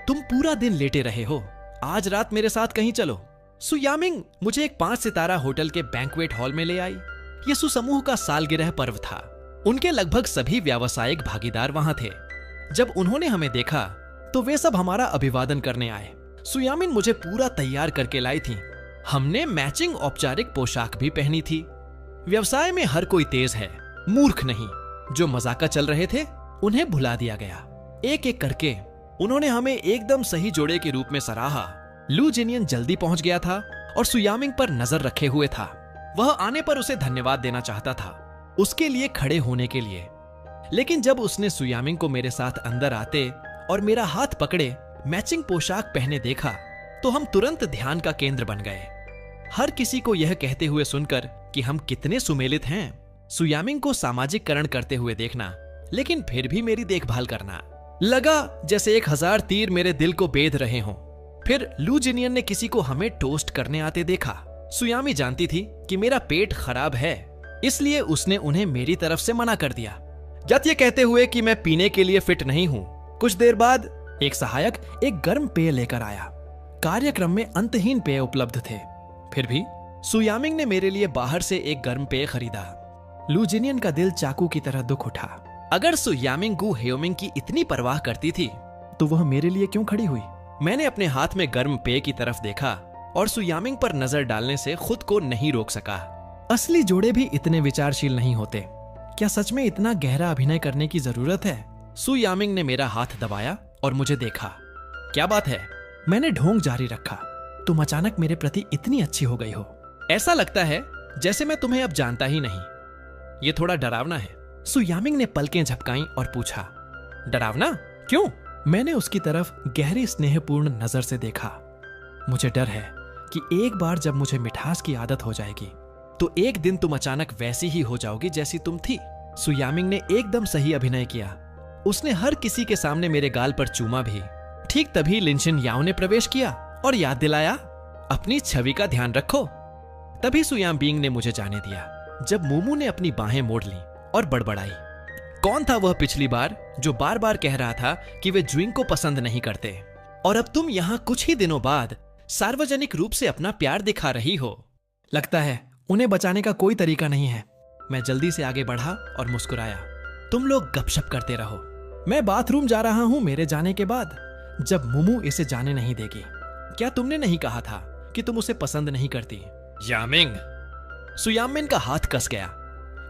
Speaker 1: तुम पूरा दिन लेटे रहे हो, आज रात मेरे साथ कहीं चलो। सु यामिंग मुझे एक 5 सितारा होटल के बैंक्वेट हॉल में ले आई। यह सुसमूह का सालगिरह पर्व था। उनके लगभग सभी व्यावसायिक भागीदार वहां थे। जब उन्होंने हमें देखा तो वे सब हमारा अभिवादन करने आए। सु यामिन मुझे पूरा तैयार करके लाई थी। हमने मैचिंग औपचारिक पोशाक भी पहनी थी। व्यवसाय में हर कोई तेज है, मूर्ख नहीं। जो मजाका चल रहे थे उन्हें भुला दिया गया। एक एक करके उन्होंने हमें एकदम सही जोड़े के रूप में सराहा। लू जिनियन जल्दी पहुंच गया था और सु यामिंग पर नजर रखे हुए था। वह आने पर उसे धन्यवाद देना चाहता था, उसके लिए खड़े होने के लिए। लेकिन जब उसने सु यामिंग को मेरे साथ अंदर आते और मेरा हाथ पकड़े मैचिंग पोशाक पहने देखा तो हम तुरंत ध्यान का केंद्र बन गए। हर किसी को यह कहते हुए सुनकर कि हम कितने सुमेलित हैं, सु यामिंग को सामाजिककरण करते हुए देखना, लेकिन फिर भी मेरी देखभाल करना, लगा जैसे 1000 तीर मेरे दिल को बेध रहे हों। फिर लू जिनियन ने किसी को हमें टोस्ट करने आते देखा। सु यामी जानती थी कि मेरा पेट खराब है, इसलिए उसने उन्हें मेरी तरफ से मना कर दिया, जत ये कहते हुए कि मैं पीने के लिए फिट नहीं हूं। कुछ देर बाद एक सहायक एक गर्म पेय लेकर आया। कार्यक्रम में अंतहीन पेय उपलब्ध थे, फिर भी सु यामिंग ने मेरे लिए बाहर से एक गर्म पेय खरीदा। लू जिनियन का दिल चाकू की तरह दुख उठा। अगर सु यामिंग गु हेयोमिंग की इतनी परवाह करती थी तो वह मेरे लिए क्यों खड़ी हुई? मैंने अपने हाथ में गर्म पेय की तरफ देखा और सु यामिंग पर नजर डालने से खुद को नहीं रोक सका। असली जोड़े भी इतने विचारशील नहीं होते। क्या सच में इतना गहरा अभिनय करने की जरूरत है? सु यामिंग ने मेरा हाथ दबाया और मुझे देखा। क्या बात है? मैंने ढोंग जारी रखा। तुम अचानक मेरे प्रति इतनी अच्छी हो गई हो। ऐसा लगता है जैसे मैं तुम्हें अब जानता ही नहीं। ये थोड़ा डरावना है। सु यामिंग ने पलकें झपकाईं और पूछा, डरावना? क्यों? मैंने उसकी तरफ गहरी स्नेहपूर्ण नजर से देखा। मुझे डर है कि एक बार जब मुझे मिठास की आदत हो जाएगी तो एक दिन तुम अचानक वैसी ही हो जाओगी जैसी तुम थी। सु यामिंग ने एकदम सही अभिनय किया। उसने हर किसी के सामने मेरे गाल पर चूमा भी। ठीक तभी लिनशिन याओ ने प्रवेश किया और याद दिलाया, अपनी छवि का ध्यान रखो। तभी सु यामिंग ने मुझे जाने दिया जब मूमू ने अपनी बाहें मोड़ ली और बड़बड़ाई। कौन था वह पिछली बार जो बार बार कह रहा था कि वे जुइंग को पसंद नहीं करते, और अब तुम यहां कुछ ही दिनों बाद सार्वजनिक रूप से अपना प्यार दिखा रही हो? लगता है उन्हें बचाने का कोई तरीका नहीं है। मैं जल्दी से आगे बढ़ा और मुस्कुराया। तुम लोग गपशप करते रहो, मैं बाथरूम जा रहा हूं मेरे जाने के बाद, जब मुमू इसे जाने नहीं देगी। क्या तुमने नहीं कहा था कि तुम उसे पसंद नहीं करती? यामिंग। सु यामिन का हाथ कस गया।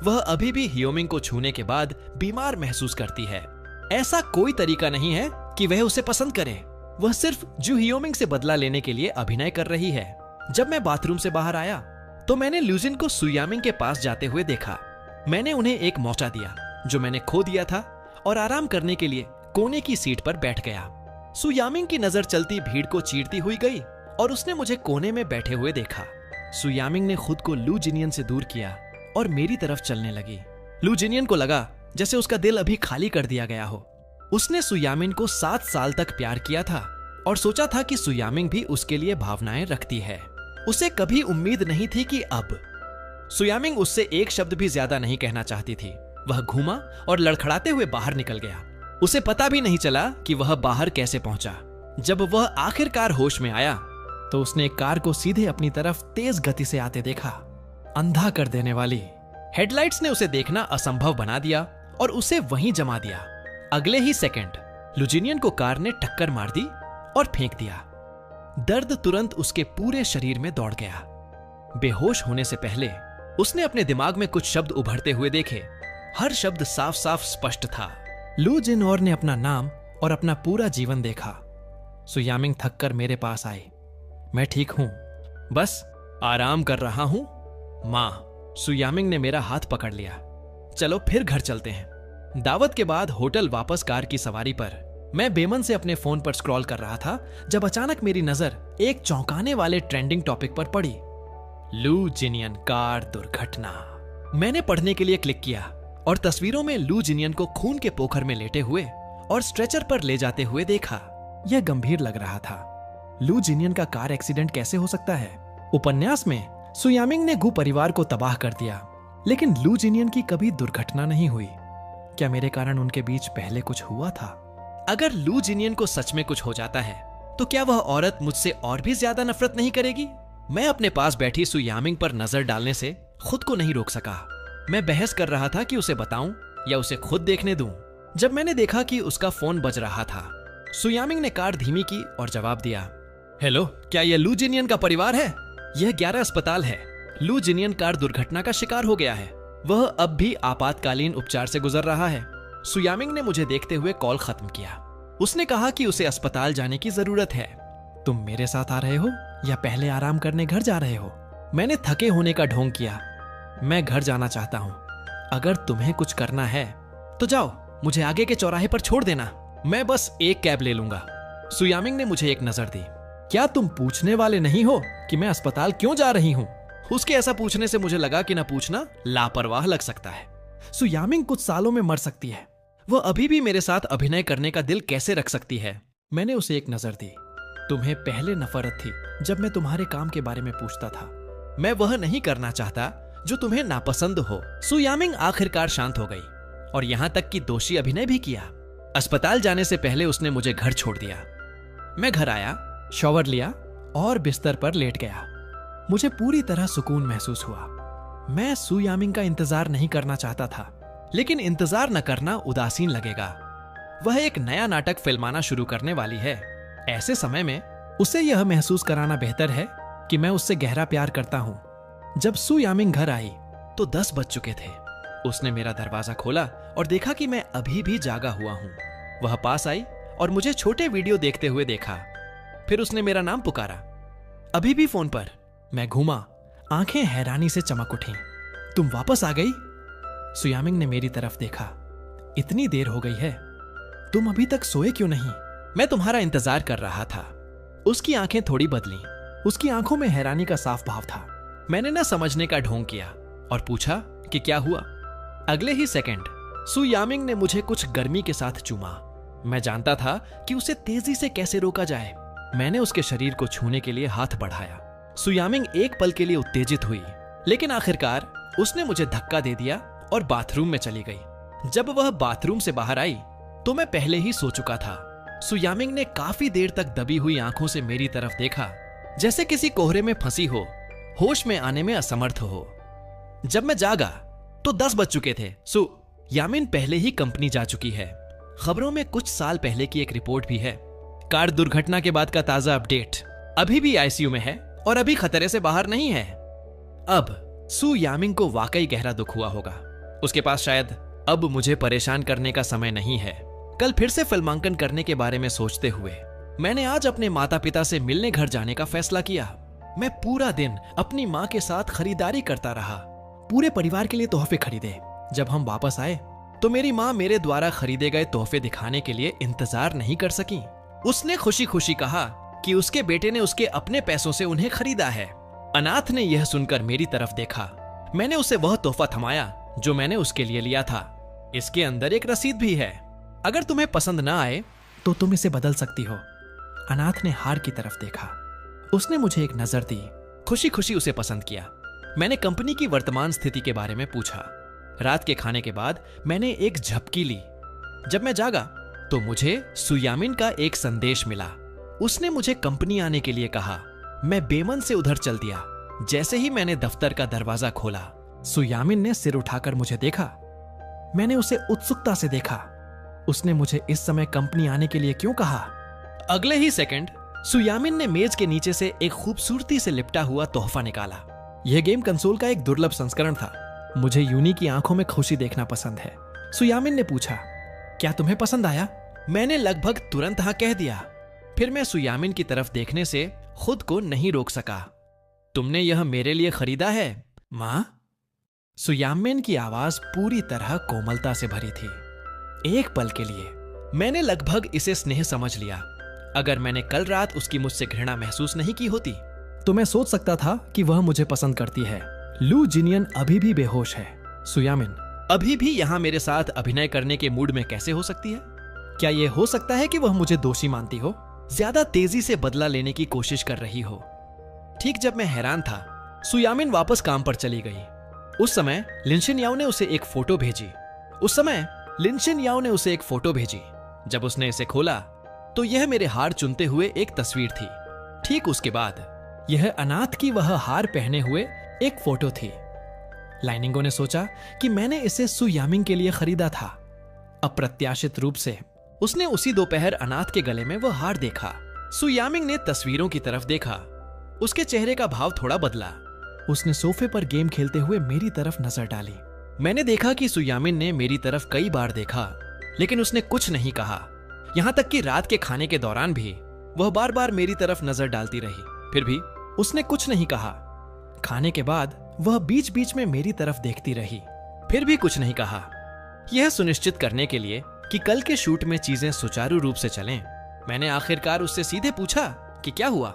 Speaker 1: वह अभी भी हियोमिंग को छूने के बाद बीमार महसूस करती है। ऐसा कोई तरीका नहीं है कि वह उसे पसंद करे। वह सिर्फ जू हियोमिंग से बदला लेने के लिए अभिनय कर रही है। जब मैं बाथरूम से बाहर आया तो मैंने ल्यूजिन को सु यामिंग के पास जाते हुए देखा। मैंने उन्हें एक मौका दिया जो मैंने खो दिया था और आराम करने के लिए कोने की सीट पर बैठ गया। सु यामिंग की नजर चलती भीड़ को चीरती हुई गई और उसने मुझे कोने में बैठे हुए देखा। सु यामिंग ने खुद को लू जिनियन से दूर किया और मेरी तरफ चलने लगी। लू जिनियन को लगा जैसे उसका दिल अभी खाली कर दिया गया हो। उसने सुयामिन को 7 साल तक प्यार किया था और सोचा था कि सुयामिन भी उसके लिए भावनाएं रखती है। उसे कभी उम्मीद नहीं थी कि अब सुयामिन उससे एक शब्द भी ज्यादा नहीं कहना चाहती थी। वह घूमा और लड़खड़ाते हुए बाहर निकल गया। उसे पता भी नहीं चला कि वह बाहर कैसे पहुंचा। जब वह आखिरकार होश में आया तो उसने एक कार को सीधे अपनी तरफ तेज गति से आते देखा। अंधा कर देने वाली हेडलाइट्स ने उसे देखना असंभव बना दिया और उसे वहीं जमा दिया। अगले ही सेकंड लुजिनियन को कार ने टक्कर मार दी और फेंक दिया। दर्द तुरंत उसके पूरे शरीर में दौड़ गया। बेहोश होने से पहले उसने अपने दिमाग में कुछ शब्द उभरते हुए देखे। हर शब्द साफ साफ स्पष्ट था। लू जिनओर ने अपना नाम और अपना पूरा जीवन देखा। सुयामिन थक कर मेरे पास आई। मैं ठीक हूं, बस आराम कर रहा हूं मां। सुयामिन ने मेरा हाथ पकड़ लिया। चलो फिर घर चलते हैं। दावत के बाद होटल वापस कार की सवारी पर मैं बेमन से अपने फोन पर स्क्रॉल कर रहा था जब अचानक मेरी नजर एक चौंकाने वाले ट्रेंडिंग टॉपिक पर पड़ी। लू जिनियन कार दुर्घटना। मैंने पढ़ने के लिए क्लिक किया और तस्वीरों में लू जिनियन को खून के पोखर में लेटे हुए और स्ट्रेचर पर ले जाते हुए देखा। यह गंभीर लग रहा था। लू जिनियन का कार एक्सीडेंट कैसे हो सकता है? उपन्यास में सुयामिन ने गु परिवार को तबाह कर दिया, लेकिन लू जिनियन की कभी दुर्घटना नहीं हुई। क्या मेरे कारण उनके बीच पहले कुछ हुआ था? अगर लू जिनियन को सच में कुछ हो जाता है तो क्या वह औरत मुझसे और भी ज्यादा नफरत नहीं करेगी? मैं अपने पास बैठी सुयामिन पर नजर डालने से खुद को नहीं रोक सका। मैं बहस कर रहा था कि उसे बताऊं या उसे खुद देखने दूं, जब मैंने देखा कि उसका फोन बज रहा था। सुयामिन ने कार धीमी की और जवाब दिया, हेलो, क्या यह लू जिनियन का परिवार है? यह 11 अस्पताल है। लू जिनियन कार दुर्घटना का शिकार हो गया है। वह अब भी आपातकालीन उपचार से गुजर रहा है। सुयामिन ने मुझे देखते हुए कॉल खत्म किया। उसने कहा कि उसे अस्पताल जाने की जरूरत है। तुम मेरे साथ आ रहे हो या पहले आराम करने घर जा रहे हो? मैंने थके होने का ढोंग किया। मैं घर जाना चाहता हूं। अगर तुम्हें कुछ करना है तो जाओ, मुझे आगे के चौराहे पर छोड़ देना। मैं बस एक कैब ले लूंगा। सुयामिन ने मुझे एक नजर दी। क्या तुम पूछने वाले नहीं हो कि मैं अस्पताल क्यों जा रही हूं? उसके ऐसा पूछने से मुझे लगा कि न पूछना लापरवाह लग सकता है। सुयामिन कुछ सालों में मर सकती है। वह अभी भी मेरे साथ अभिनय करने का दिल कैसे रख सकती है? मैंने उसे एक नजर दी। तुम्हें पहले नफरत थी जब मैं तुम्हारे काम के बारे में पूछता था। मैं वह नहीं करना चाहता जो तुम्हें नापसंद हो। सुयामिन आखिरकार शांत हो गई और यहां तक कि दोषी अभिनय भी किया। अस्पताल जाने से पहले उसने मुझे घर छोड़ दिया। मैं घर आया, शॉवर लिया और बिस्तर पर लेट गया। मुझे पूरी तरह सुकून महसूस हुआ। मैं सुयामिन का इंतजार नहीं करना चाहता था, लेकिन इंतजार न करना उदासीन लगेगा। वह एक नया नाटक फिल्माना शुरू करने वाली है। ऐसे समय में उसे यह महसूस कराना बेहतर है कि मैं उससे गहरा प्यार करता हूं। जब सुयामिन घर आई तो 10 बज चुके थे। उसने मेरा दरवाजा खोला और देखा कि मैं अभी भी जागा हुआ हूं। वह पास आई और मुझे छोटे वीडियो देखते हुए देखा। फिर उसने मेरा नाम पुकारा। अभी भी फोन पर। मैं घूमा, आंखें हैरानी से चमक उठी। तुम वापस आ गई? सुयामिन ने मेरी तरफ देखा। इतनी देर हो गई है, तुम अभी तक सोए क्यों नहीं? मैं तुम्हारा इंतजार कर रहा था। उसकी आंखें थोड़ी बदली। उसकी आंखों में हैरानी का साफ भाव था। मैंने न समझने का ढोंग किया और पूछा कि क्या हुआ। अगले ही सेकंड सुयामिन ने मुझे कुछ गर्मी के साथ चूमा। मैं जानता था कि उसे तेजी से कैसे रोका जाए। मैंने उसके शरीर को छूने के लिए हाथ बढ़ाया। सुयामिन एक पल के लिए उत्तेजित हुई, लेकिन आखिरकार उसने मुझे धक्का दे दिया और बाथरूम में चली गई। जब वह बाथरूम से बाहर आई तो मैं पहले ही सो चुका था। सुयामिन ने काफी देर तक दबी हुई आंखों से मेरी तरफ देखा, जैसे किसी कोहरे में फंसी हो, होश में आने में असमर्थ हो। जब मैं जागा तो 10 बज चुके थे। सुयामिन पहले ही कंपनी जा चुकी है। खबरों में कुछ साल पहले की एक रिपोर्ट भी है। कार दुर्घटना के बाद का ताजा अपडेट। अभी भी आईसीयू में है और अभी खतरे से बाहर नहीं है। अब सुयामिन को वाकई गहरा दुख हुआ होगा। उसके पास शायद अब मुझे परेशान करने का समय नहीं है। कल फिर से फिल्मांकन करने के बारे में सोचते हुए मैंने आज अपने माता पिता से मिलने घर जाने का फैसला किया। मैं पूरा दिन अपनी माँ के साथ खरीदारी करता रहा। पूरे परिवार के लिए तोहफे खरीदे। जब हम वापस आए तो मेरी माँ मेरे द्वारा खरीदे गए तोहफे दिखाने के लिए इंतजार नहीं कर सकी। उसने खुशी खुशी कहा कि उसके बेटे ने उसके अपने पैसों से उन्हें खरीदा है। अनाथ ने यह सुनकर मेरी तरफ देखा। मैंने उसे वह तोहफा थमाया जो मैंने उसके लिए लिया था। इसके अंदर एक रसीद भी है। अगर तुम्हें पसंद ना आए तो तुम इसे बदल सकती हो। अनाथ ने हार की तरफ देखा। उसने मुझे एक नजर दी, खुशी खुशी उसे पसंद किया। मैंने कंपनी की वर्तमान स्थिति के बारे में पूछा। रात के खाने के बाद मैंने एक झपकी ली। जब मैं जागा तो मुझे सुयामिन का एक संदेश मिला। उसने मुझे कंपनी आने के लिए कहा। मैं बेमन से उधर चल दिया। जैसे ही मैंने दफ्तर का दरवाजा खोला, सुयामिन ने सिर उठाकर मुझे देखा। मैंने उसे उत्सुकता से देखा। उसने मुझे इस समय कंपनी आने के लिए क्यों कहा? अगले ही सेकंड सुयामिन ने मेज के नीचे से एक खूबसूरती से लिपटा हुआ तोहफा निकाला। यह गेम कंसोल का एक दुर्लभ संस्करण था। मुझे यूनी की आंखों में खुशी देखना पसंद है। सुयामिन ने पूछा, क्या तुम्हें पसंद आया? मैंने लगभग तुरंत हाँ कह दिया। फिर मैं सुयामिन की तरफ देखने से खुद को नहीं रोक सका। तुमने यह मेरे लिए खरीदा है, मां? सुयामिन की आवाज पूरी तरह कोमलता से भरी थी। एक पल के लिए मैंने लगभग इसे स्नेह समझ लिया। अगर मैंने कल रात उसकी मुझसे घृणा महसूस नहीं की होती तो मैं सोच सकता था कि वह मुझे पसंद करती है। लू जिनियन अभी भी बेहोश है। सुयामिन अभी भी यहां मेरे साथ अभिनय करने के मूड में कैसे हो सकती है? क्या यह हो सकता है कि वह मुझे दोषी मानती हो, ज्यादा तेजी से बदला लेने की कोशिश कर रही हो? ठीक जब मैं हैरान था, सुयामिन वापस काम पर चली गई। उस समय लिनशिन याओ ने उसे एक फोटो भेजी। जब उसने इसे खोला तो यह मेरे हार चुनते हुए एक तस्वीर थी। ठीक उसके बाद यह अनाथ की वह हार पहने हुए एक फोटो थी। लाइनिंगो ने सोचा कि मैंने इसे सुयामिन के लिए खरीदा था। अप्रत्याशित रूप से उसने उसी दोपहर अनाथ के गले में वह हार देखा। सुयामिन ने तस्वीरों की तरफ देखा। उसके चेहरे का भाव थोड़ा बदला। उसने सोफे पर गेम खेलते हुए मेरी तरफ नजर डाली। मैंने देखा कि सुयामिन ने मेरी तरफ कई बार देखा, लेकिन उसने कुछ नहीं कहा। यहां तक कि रात के खाने के दौरान भी वह बार बार मेरी तरफ नजर डालती रही, फिर भी उसने कुछ नहीं कहा। खाने के बाद वह बीच बीच में मेरी तरफ देखती रही, फिर भी कुछ नहीं कहा। यह सुनिश्चित करने के लिए कि कल के शूट में चीजें सुचारू रूप से चलें, मैंने आखिरकार उससे सीधे पूछा कि क्या हुआ।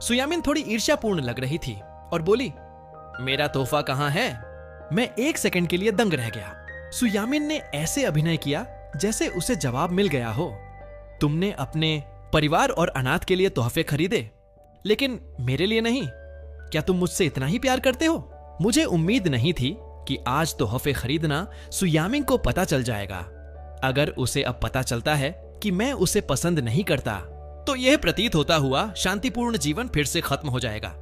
Speaker 1: सुयामिन थोड़ी ईर्ष्यापूर्ण लग रही थी और बोली, मेरा तोहफा कहां है? मैं एक सेकंड के लिए दंग रह गया। सुयामिन ने ऐसे अभिनय किया जैसे उसे जवाब मिल गया हो। तुमने अपने परिवार और अनाथ के लिए तोहफे खरीदे, लेकिन मेरे लिए नहीं। क्या तुम मुझसे इतना ही प्यार करते हो? मुझे उम्मीद नहीं थी कि आज तोहफे खरीदना सुयामिन को पता चल जाएगा। अगर उसे अब पता चलता है कि मैं उसे पसंद नहीं करता, तो यह प्रतीत होता हुआ शांतिपूर्ण जीवन फिर से खत्म हो जाएगा।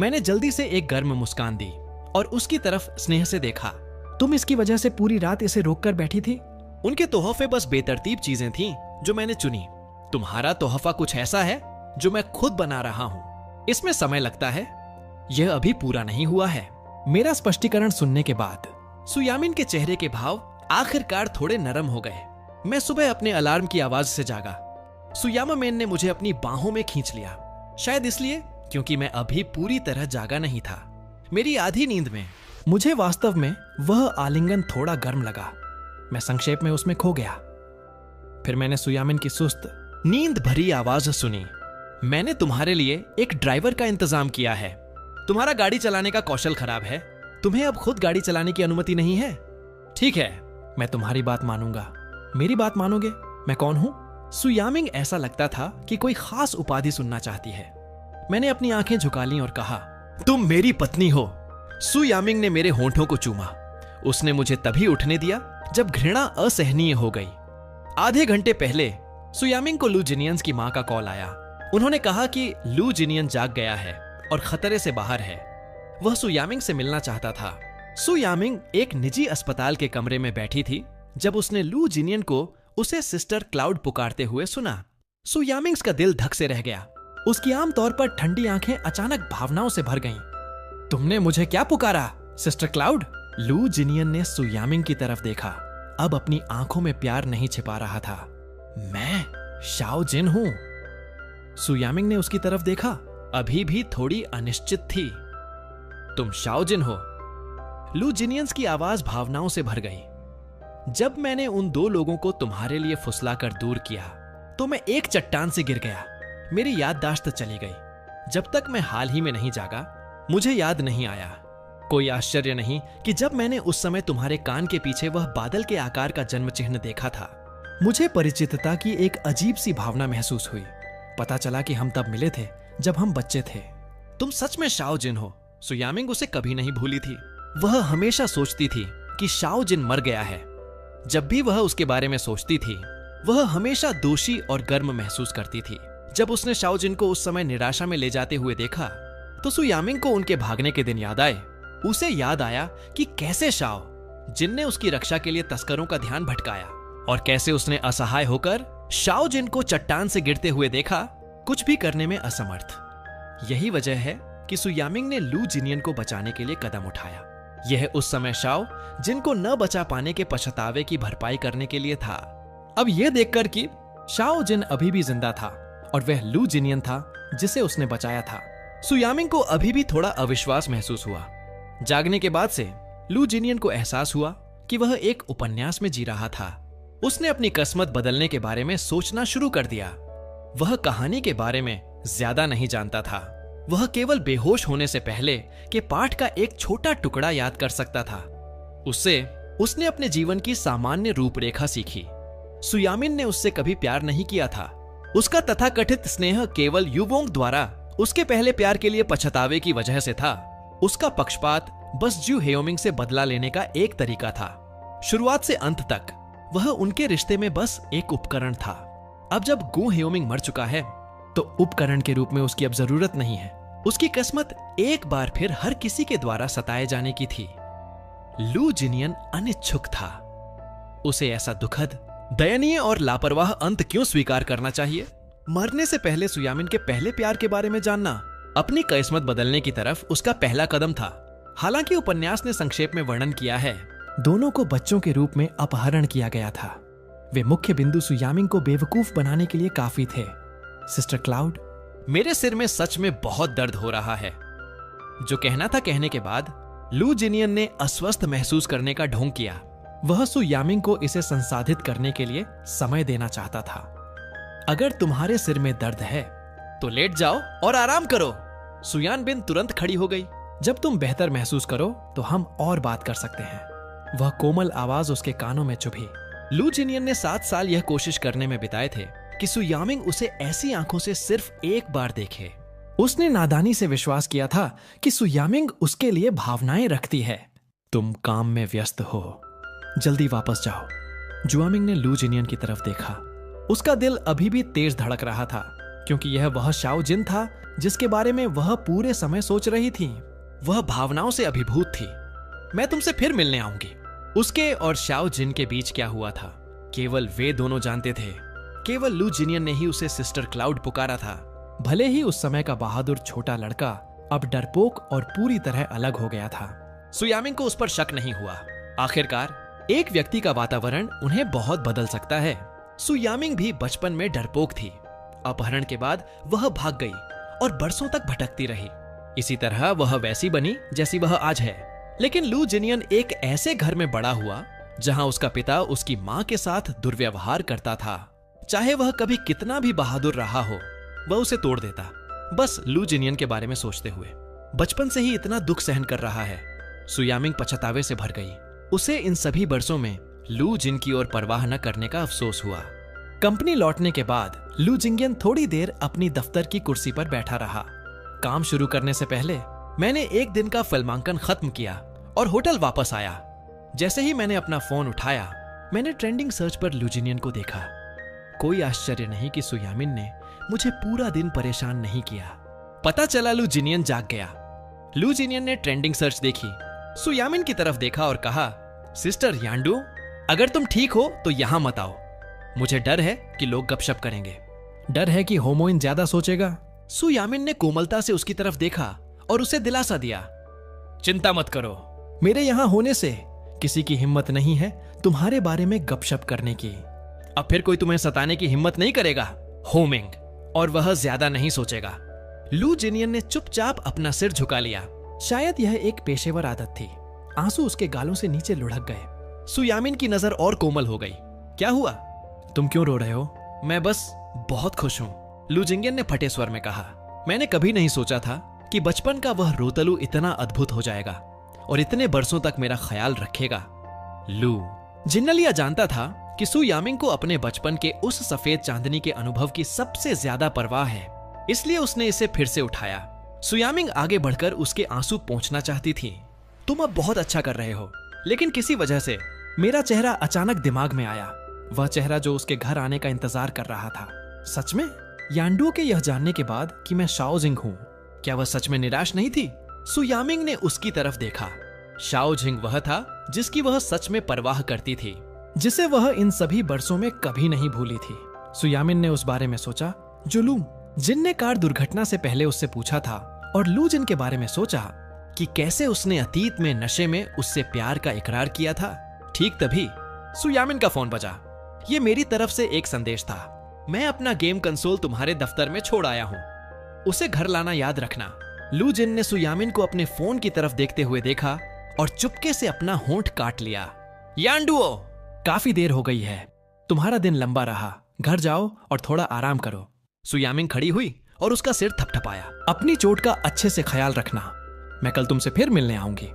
Speaker 1: मैंने जल्दी से एक गर्म मुस्कान दी और उसकी तरफ स्नेह से देखा। तुम इसकी वजह से पूरी रात इसे रोककर बैठी थी? उनके तोहफे बस बेतरतीब चीजें थीं जो मैंने चुनी। तुम्हारा तोहफा कुछ ऐसा है जो मैं खुद बना रहा हूं। इसमें समय लगता है, यह अभी पूरा नहीं हुआ है। मेरा स्पष्टीकरण सुनने के बाद सुयामिन के चेहरे के भाव आखिरकार थोड़े नरम हो गए। मैं सुबह अपने अलार्म की आवाज से जागा। सुयामामेन ने मुझे अपनी बाहों में खींच लिया, शायद इसलिए क्योंकि मैं अभी पूरी तरह जागा नहीं था। मेरी आधी नींद में मुझे वास्तव में वह आलिंगन थोड़ा गर्म लगा। मैं संक्षेप में उसमें खो गया। फिर मैंने सुयामिन की सुस्त, नींद भरी आवाज सुनी। मैंने तुम्हारे लिए एक ड्राइवर का इंतजाम किया है। तुम्हारा गाड़ी चलाने का कौशल खराब है। तुम्हें अब खुद गाड़ी चलाने की अनुमति नहीं है। ठीक है, मैं तुम्हारी बात मानूंगा। मेरी बात मानोगे? मैं कौन हूं? सुयामिन ऐसा लगता था कि कोई खास उपाधि सुनना चाहती है। मैंने अपनी आंखें झुका लीं और कहा, तुम मेरी पत्नी हो। सुयामिन ने मेरे होंठों को चूमा। उसने मुझे तभी उठने दिया जब घृणा असहनीय हो गई। आधे घंटे पहले सुयामिन को लू जिनियंस की मां का कॉल आया। उन्होंने कहा कि लू जिनियन जाग गया है और खतरे से बाहर है। वह सुयामिन से मिलना चाहता था। सुयामिन एक निजी अस्पताल के कमरे में बैठी थी जब उसने लू जिनियन को उसे सिस्टर क्लाउड पुकारते हुए सुना। सुयामिन का दिल धक से रह गया। उसकी आमतौर पर ठंडी आंखें अचानक भावनाओं से भर गईं। तुमने मुझे क्या पुकारा, सिस्टर क्लाउड? लू जिनियन ने सुयामिन की तरफ देखा। अब अपनी आंखों में प्यार नहीं छिपा रहा था। मैं शाओ जिन हूं। सुयामिन ने उसकी तरफ देखा, अभी भी थोड़ी अनिश्चित थी। तुम शाओ जिन हो? लू जिनियंस की आवाज भावनाओं से भर गई। जब मैंने उन दो लोगों को तुम्हारे लिए फुसलाकर दूर किया तो मैं एक चट्टान से गिर गया। मेरी याददाश्त चली गई। जब तक मैं हाल ही में नहीं जागा, मुझे याद नहीं आया। कोई आश्चर्य नहीं कि जब मैंने उस समय तुम्हारे कान के पीछे वह बादल के आकार का जन्म चिन्ह देखा था, मुझे परिचितता की एक अजीब सी भावना महसूस हुई। पता चला कि हम तब मिले थे जब हम बच्चे थे। तुम सच में शाओ जिन हो? सुयामिंग उसे कभी नहीं भूली थी। वह हमेशा सोचती थी कि शाओ जिन मर गया है। जब भी वह उसके बारे में सोचती थी, वह हमेशा दोषी और गर्म महसूस करती थी। जब उसने शाओ जिन को उस समय निराशा में ले जाते हुए देखा, तो सुयामिंग को उनके भागने के दिन याद आए। उसे याद आया कि कैसे शाओ जिन ने उसकी रक्षा के लिए तस्करों का ध्यान भटकाया, और कैसे उसने असहाय होकर शाओ जिन को चट्टान से गिरते हुए देखा, कुछ भी करने में असमर्थ। यही वजह है कि सुयामिंग ने लू जिनियन को बचाने के लिए कदम उठाया। यह उस समय शाओ जिन को न बचा पाने के पछतावे की भरपाई करने के लिए था। अब यह देखकर कि शाओ जिन अभी भी जिंदा था और वह लू जिनियन था जिसे उसने बचाया था, सुयामिंग को अभी भी थोड़ा अविश्वास महसूस हुआ। जागने के बाद से लू जिनियन को एहसास हुआ कि वह एक उपन्यास में जी रहा था। उसने अपनी किस्मत बदलने के बारे में सोचना शुरू कर दिया। वह कहानी के बारे में ज्यादा नहीं जानता था। वह केवल बेहोश होने से पहले के पाठ का एक छोटा टुकड़ा याद कर सकता था। उससे उसने अपने जीवन की सामान्य रूपरेखा सीखी। सुयामिन ने उससे कभी प्यार नहीं किया था। उसका तथाकथित स्नेह केवल युवोंग द्वारा उसके पहले प्यार के लिए पछतावे की वजह से था। उसका पक्षपात बस जू हेयोमिंग से बदला लेने का एक तरीका था। शुरुआत से अंत तक वह उनके रिश्ते में बस एक उपकरण था। अब जब गो हेयोमिंग मर चुका है, तो उपकरण के रूप में उसकी अब जरूरत नहीं है। उसकी किस्मत एक बार फिर हर किसी के द्वारा सताए जाने की थी। लू जिनियन अनिच्छुक था। उसे ऐसा दुखद, दयनीय और लापरवाह अंत क्यों स्वीकार करना चाहिए? मरने से पहले सुयामिन के पहले प्यार के बारे में जानना अपनी किस्मत बदलने की तरफ उसका पहला कदम था। हालांकि उपन्यास ने संक्षेप में वर्णन किया है, दोनों को बच्चों के रूप में अपहरण किया गया था। वे मुख्य बिंदु सुयामिंग को बेवकूफ बनाने के लिए काफी थे। सिस्टर क्लाउड, मेरे सिर में सच में बहुत दर्द हो रहा है। जो कहना था कहने के बाद लू जिनियन ने अस्वस्थ महसूस करने का ढोंग किया। वह सुयामिंग को इसे संसाधित करने के लिए समय देना चाहता था। अगर तुम्हारे सिर में दर्द है तो लेट जाओ और आराम करो। सुयान बिन तुरंत खड़ी हो गई। जब तुम बेहतर महसूस करो तो हम और बात कर सकते हैं। वह कोमल आवाज उसके कानों में चुभी। लू जिनियन ने 7 साल यह कोशिश करने में बिताए थे कि सुयामिंग उसे ऐसी आंखों से सिर्फ एक बार देखे। उसने नादानी से विश्वास किया था कि सुयामिंग उसके लिए भावनाएं रखती है। तुम काम में व्यस्त हो, जल्दी वापस जाओ। जुआमिंग ने लू जिनियन की तरफ देखा। उसका दिल अभी भी तेज धड़क रहा था, क्योंकि यह वह शाओ जिन था जिसके बारे में वह पूरे समय सोच रही थी। वह भावनाओं से अभिभूत थी। मैं तुमसे फिर मिलने आऊंगी। उसके और शाओ जिन के बीच क्या हुआ था, केवल वे दोनों जानते थे। केवल लू जिनियन ने ही उसे सिस्टर क्लाउड पुकारा था। भले ही उस समय का बहादुर छोटा लड़का अब डरपोक और पूरी तरह अलग हो गया था। सुयामिंग को उस पर शक नहीं हुआ। आखिरकार एक व्यक्ति का वातावरण उन्हें बहुत बदल सकता है। सुयामिंग भी बचपन में डरपोक थी। अपहरण के बाद वह भाग गई और बरसों तक भटकती रही। इसी तरह वह वैसी बनी जैसी वह आज है। लेकिन लू जिनियन एक ऐसे घर में बड़ा हुआ जहां उसका पिता उसकी मां के साथ दुर्व्यवहार करता था। चाहे वह कभी कितना भी बहादुर रहा हो, वह उसे तोड़ देता। बस लू जिनियन के बारे में सोचते हुए बचपन से ही इतना दुख सहन कर रहा है। सुयामिंग पछतावे से भर गई। उसे इन सभी बरसों में लू जिन की ओर परवाह न करने का अफसोस हुआ। कंपनी लौटने के बाद लू जिंगियन थोड़ी देर अपनी दफ्तर की कुर्सी पर बैठा रहा। काम शुरू करने से पहले मैंने एक दिन का फिल्मांकन खत्म किया और होटल वापस आया। जैसे ही मैंने अपना फोन उठाया, मैंने ट्रेंडिंग सर्च पर लू जिनियन को देखा। कोई आश्चर्य नहीं कि सुयामिन ने मुझे पूरा दिन परेशान नहीं किया। पता चला लू जिनियन जाग गया। लू जिनियन ने ट्रेंडिंग सर्च देखी, सुयामिन की तरफ देखा और कहा, सिस्टर यांडू, अगर तुम ठीक हो तो यहां मत आओ। मुझे डर है कि लोग गपशप करेंगे। डर है कि होमोइन ज्यादा सोचेगा? सुयामिन ने कोमलता से उसकी तरफ देखा और उसे दिलासा दिया, चिंता मत करो, मेरे यहां होने से किसी की हिम्मत नहीं है तुम्हारे बारे में गपशप करने की। अब फिर कोई तुम्हें सताने की हिम्मत नहीं करेगा, होमिंग, और वह ज्यादा नहीं सोचेगा। लू जिनियन ने चुपचाप अपना सिर झुका लिया। शायद यह एक पेशेवर आदत थी। आंसू उसके गालों से नीचे लुढ़क गए। सुयामिन की नजर और कोमल हो गई। क्या हुआ? तुम क्यों रो रहे हो? मैं बस बहुत खुश हूं, लू जिंगियन ने फटे स्वर में कहा। मैंने कभी नहीं सोचा था कि बचपन का वह रोतलू इतना अद्भुत हो जाएगा और इतने बरसों तक मेरा ख्याल रखेगा। लू, जिन्नलिया जानता था कि सु यामिंग को अपने बचपन के उस सफेद चांदनी के अनुभव की सबसे ज्यादा परवाह है, इसलिए उसने इसे फिर से उठाया। सु यामिंग आगे बढ़कर उसके आंसू पोंछना चाहती थी। तुम अब बहुत अच्छा कर रहे हो, लेकिन किसी वजह से मेरा चेहरा अचानक दिमाग में आया, वह चेहरा जो उसके घर आने का इंतजार कर रहा था। सच में? यांडुओ के यह जानने के बाद कि मैं शाओ जिंग हूं, क्या वह सच में निराश नहीं थी? सु यामिंग ने उसकी तरफ देखा। शाओ जिंग वह था जिसकी वह सच में परवाह करती थी, जिसे वह इन सभी बरसों में कभी नहीं भूली थी। सु यामिन ने उस बारे में सोचा जो लू जिन ने कार दुर्घटना से पहले उससे पूछा था, और लू जिन के बारे में सोचा कि कैसे उसने अतीत में नशे में उससे प्यार का इकरार किया था। ठीक तभी सु यामिन का फोन बजा। ये मेरी तरफ से एक संदेश था। मैं अपना गेम कंसोल तुम्हारे दफ्तर में छोड़ आया हूं, उसे घर लाना याद रखना। लू जिन ने सु यामिन को अपने फोन की तरफ देखते हुए देखा और चुपके से अपना होंठ काट लिया। यांडुओ, काफी देर हो गई है, तुम्हारा दिन लंबा रहा, घर जाओ और थोड़ा आराम करो। सु यामिंग खड़ी हुई और उसका सिर थपथपाया। अपनी चोट का अच्छे से ख्याल रखना, मैं कल तुमसे फिर मिलने आऊंगी।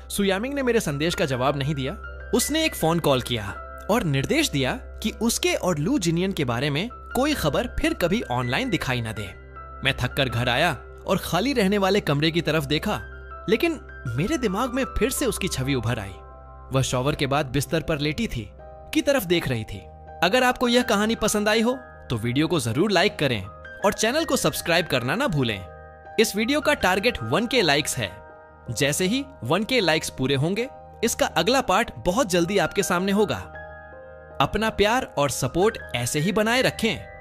Speaker 1: सु यामिंग ने मेरे संदेश का जवाब नहीं दिया। उसने एक फोन कॉल किया और निर्देश दिया कि उसके और लू जिनियन के बारे में कोई खबर फिर कभी ऑनलाइन दिखाई न दे। मैं थककर घर आया और खाली रहने वाले कमरे की तरफ देखा, लेकिन मेरे दिमाग में फिर से उसकी छवि उभर आई। वह शॉवर के बाद बिस्तर पर लेटी थी, की तरफ देख रही थी। अगर आपको यह कहानी पसंद आई हो तो वीडियो को जरूर लाइक करें और चैनल को सब्सक्राइब करना ना भूलें। इस वीडियो का टारगेट 1K लाइक्स है। जैसे ही 1K लाइक्स पूरे होंगे, इसका अगला पार्ट बहुत जल्दी आपके सामने होगा। अपना प्यार और सपोर्ट ऐसे ही बनाए रखें।